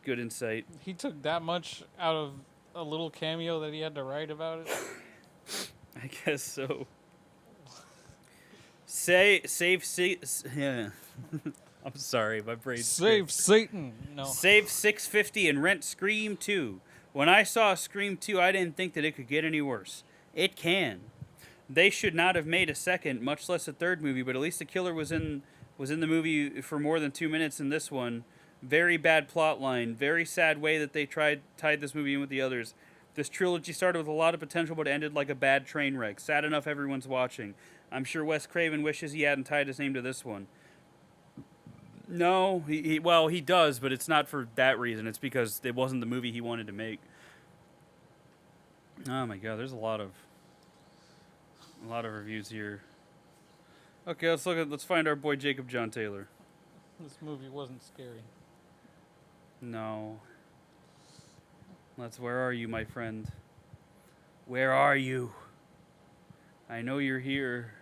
Good insight. He took that much out of a little cameo that he had to write about it. I guess so. Yeah. I'm sorry, my brain's Save Satan. No. Save $650 and rent Scream 2. When I saw Scream 2, I didn't think that it could get any worse. It can. They should not have made a second, much less a third movie, but at least the killer was in the movie for more than 2 minutes in this one. Very bad plot line. Very sad way that they tied this movie in with the others. This trilogy started with a lot of potential, but ended like a bad train wreck. Sad enough everyone's watching. I'm sure Wes Craven wishes he hadn't tied his name to this one. No, he does, but it's not for that reason. It's because it wasn't the movie he wanted to make. Oh my god, there's a lot of reviews here. Okay, let's find our boy Jacob John Taylor. This movie wasn't scary. No. Where are you, my friend? Where are you? I know you're here.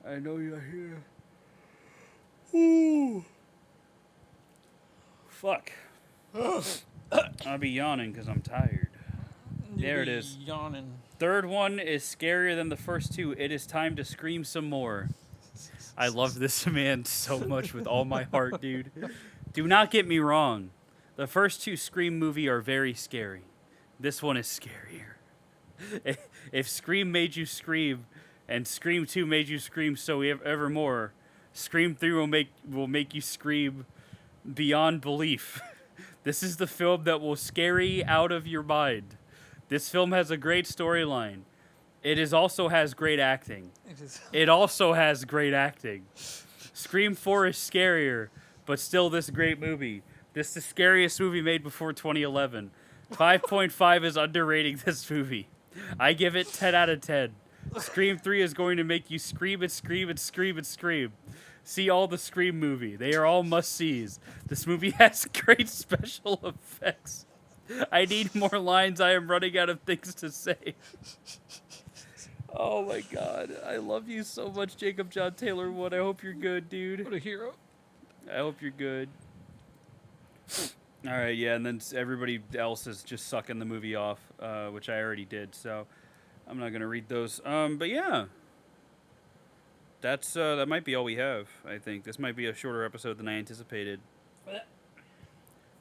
I know you're here. Ooh. Fuck. I'll be yawning because I'm tired. There it is. Yawning. Third one is scarier than the first two. It is time to scream some more. I love this man so much with all my heart, dude. Do not get me wrong. The first two Scream movie are very scary. This one is scarier. If Scream made you scream, and Scream 2 made you scream so evermore, Scream 3 will make you scream beyond belief. This is the film that will scare you out of your mind. This film has a great storyline. It also has great acting. It also has great acting. Scream 4 is scarier, but still this great movie. This is the scariest movie made before 2011. 5.5 is underrating this movie. I give it 10 out of 10. Scream 3 is going to make you scream and scream and scream and scream. See all the Scream movie. They are all must-sees. This movie has great special effects. I need more lines. I am running out of things to say. Oh my god. I love you so much, Jacob John Taylor Wood. I hope you're good, dude. What a hero. I hope you're good. Alright, yeah, and then everybody else is just sucking the movie off, which I already did, so I'm not going to read those. But yeah. That's that might be all we have. I think this might be a shorter episode than I anticipated.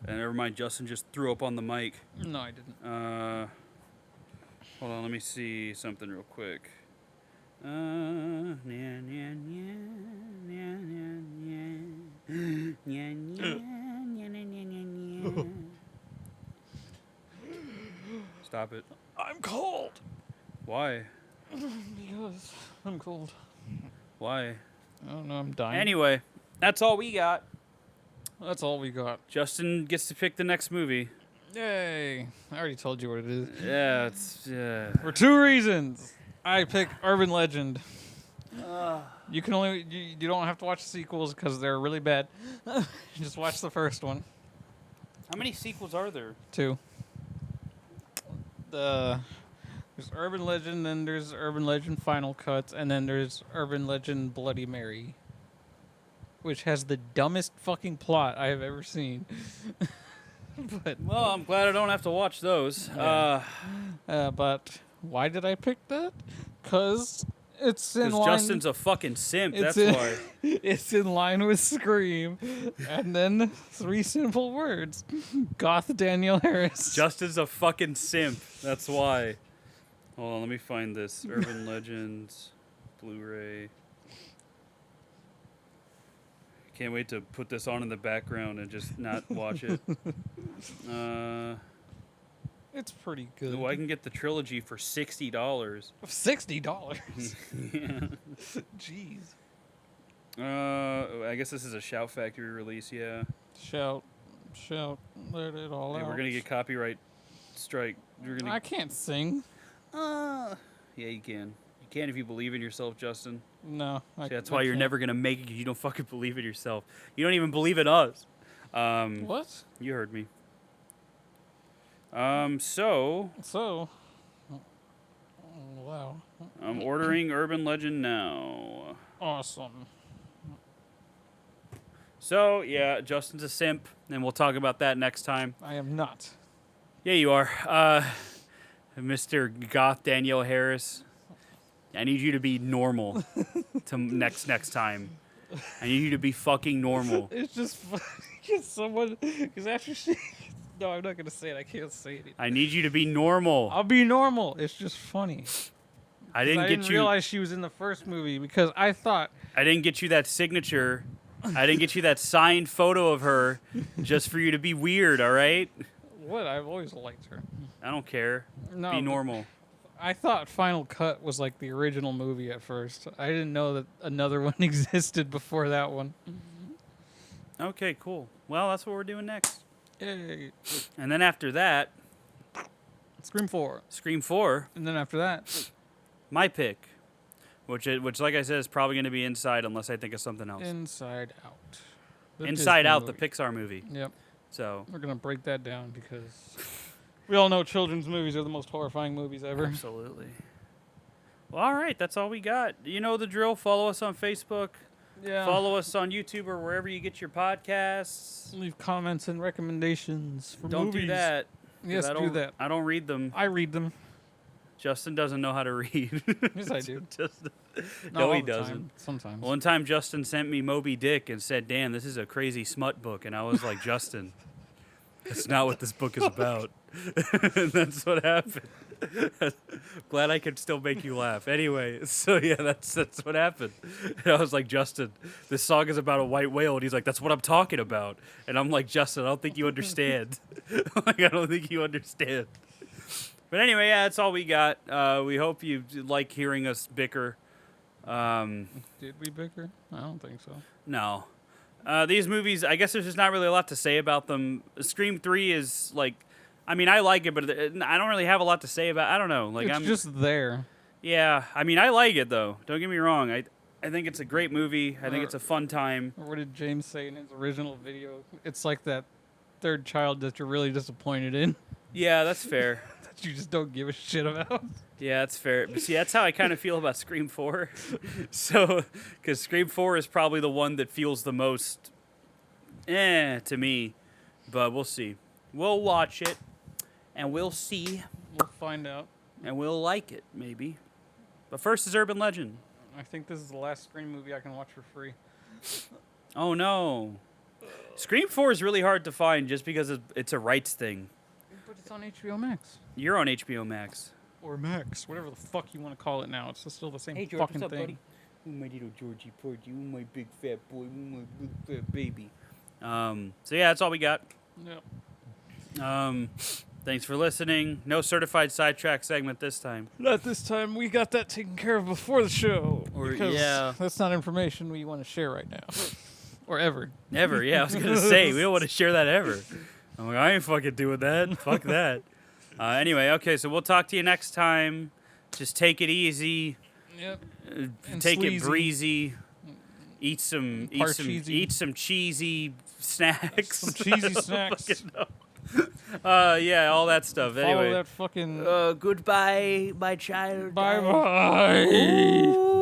And never mind, Justin just threw up on the mic. No, I didn't. Hold on, let me see something real quick. Stop it. I'm cold. Why? Because I'm cold. Why? I don't know. I'm dying. Anyway, that's all we got. That's all we got. Justin gets to pick the next movie. Yay! I already told you what it is. Yeah, it's For 2 reasons, I pick Urban Legend. You can only you don't have to watch the sequels because they're really bad. Just watch the first one. How many sequels are there? 2. There's Urban Legend, then there's Urban Legend Final Cut, and then there's Urban Legend Bloody Mary, which has the dumbest fucking plot I have ever seen. But Well, I'm glad I don't have to watch those. Yeah. But why did I pick that? Because it's in Because line. Justin's a fucking simp. It's That's in- why. It's in line with Scream, and then 3 simple words: Goth Danielle Harris. Justin's a fucking simp. That's why. Hold on, let me find this. Urban Legends, Blu-ray. Can't wait to put this on in the background and just not watch it. It's pretty good. Oh, I can get the trilogy for $60. $60. Yeah. Jeez. I guess this is a Shout Factory release. Yeah. Shout, let it all Hey, out. we're gonna get copyright strike. We're gonna. I can't sing. Yeah, you can. You can if you believe in yourself, Justin. No. See, that's why you're never gonna make it, because you don't fucking believe in yourself. You don't even believe in us. What? You heard me. So So. Wow. I'm ordering Urban Legend now. Awesome. So yeah, Justin's a simp, and we'll talk about that next time. I am not. Yeah, you are. Mr. Goth Danielle Harris. I need you to be normal to next time. I need you to be fucking normal. It's just because someone. Because after she. No, I'm not going to say it. I can't say it. I need you to be normal. I'll be normal. It's just funny. I didn't realize she was in the first movie because I thought. I didn't get you that signature. I didn't get you that signed photo of her just for you to be weird, all right? What? I've always liked her. I don't care. No, Be but normal. I thought Final Cut was like the original movie at first. I didn't know that another one existed before that one. Okay, cool. Well, that's what we're doing next. Yay. And then after that, Scream 4. Scream 4, And then after that, my pick, which like I said is probably going to be Inside unless I think of something else. Inside Out. The Inside Disney Out, the movie. Pixar movie. Yep. So, We're going to break that down because we all know children's movies are the most horrifying movies ever. absolutely. Well, all right, that's all we got. You know the drill. Follow us on Facebook. Yeah. Follow us on YouTube or wherever you get your podcasts. Leave comments and recommendations for Don't movies. do that. 'Cause Yes, I do don't- that. I don't read them. I read them. Justin doesn't know how to read. Yes, I do. Justin, Not no, all he the time, doesn't. Sometimes. One time, Justin sent me Moby Dick and said, "Dan, this is a crazy smut book," and I was like, "Justin, that's not what this book is about." And that's what happened. Glad I could still make you laugh. Anyway, so yeah, that's what happened. And I was like, "Justin, this song is about a white whale," and he's like, "That's what I'm talking about." And I'm like, "Justin, I don't think you understand." Like, I don't think you understand. But anyway, yeah, that's all we got. We hope you like hearing us bicker. Did we bicker? I don't think so. No. These movies, I guess there's just not really a lot to say about them. Scream 3 is like, I mean, I like it, but I don't really have a lot to say about. I don't know. Like, It's just there. Yeah, I mean, I like it though. Don't get me wrong. I think it's a great movie. I think it's a fun time. Or what did James say in his original video? It's like that third child that you're really disappointed in. Yeah, that's fair. That you just don't give a shit about. Yeah, that's fair. But see, that's how I kind of feel about Scream 4. So, because Scream 4 is probably the one that feels the most to me. But we'll see. We'll watch it, and we'll see, We'll find out. and we'll like it, maybe. But first is Urban Legend. I think this is the last Scream movie I can watch for free. Oh no. Scream 4 is really hard to find just because it's a rights thing. But it's on HBO Max. You're on HBO Max. Or Max, whatever the fuck you want to call it now. It's just still the same Hey George, fucking what's up, thing. buddy? Oh, my little Georgie Porgy. Oh, my big fat boy. Oh, my big fat baby. So yeah, that's all we got. Yep. Thanks for listening. No certified sidetrack segment this time. Not this time. We got that taken care of before the show. Or- because yeah. that's not information we want to share right now. Or ever. Never, yeah. I was gonna say we don't want to share that ever. I'm like, I ain't fucking doing that. Fuck that. Anyway, okay, so we'll talk to you next time. Just take it easy. Yep. And Take it sleazy. breezy. Eat some cheesy snacks. Some cheesy snacks. Yeah, all that stuff. Follow Anyway. that fucking. Goodbye, my child. Bye bye.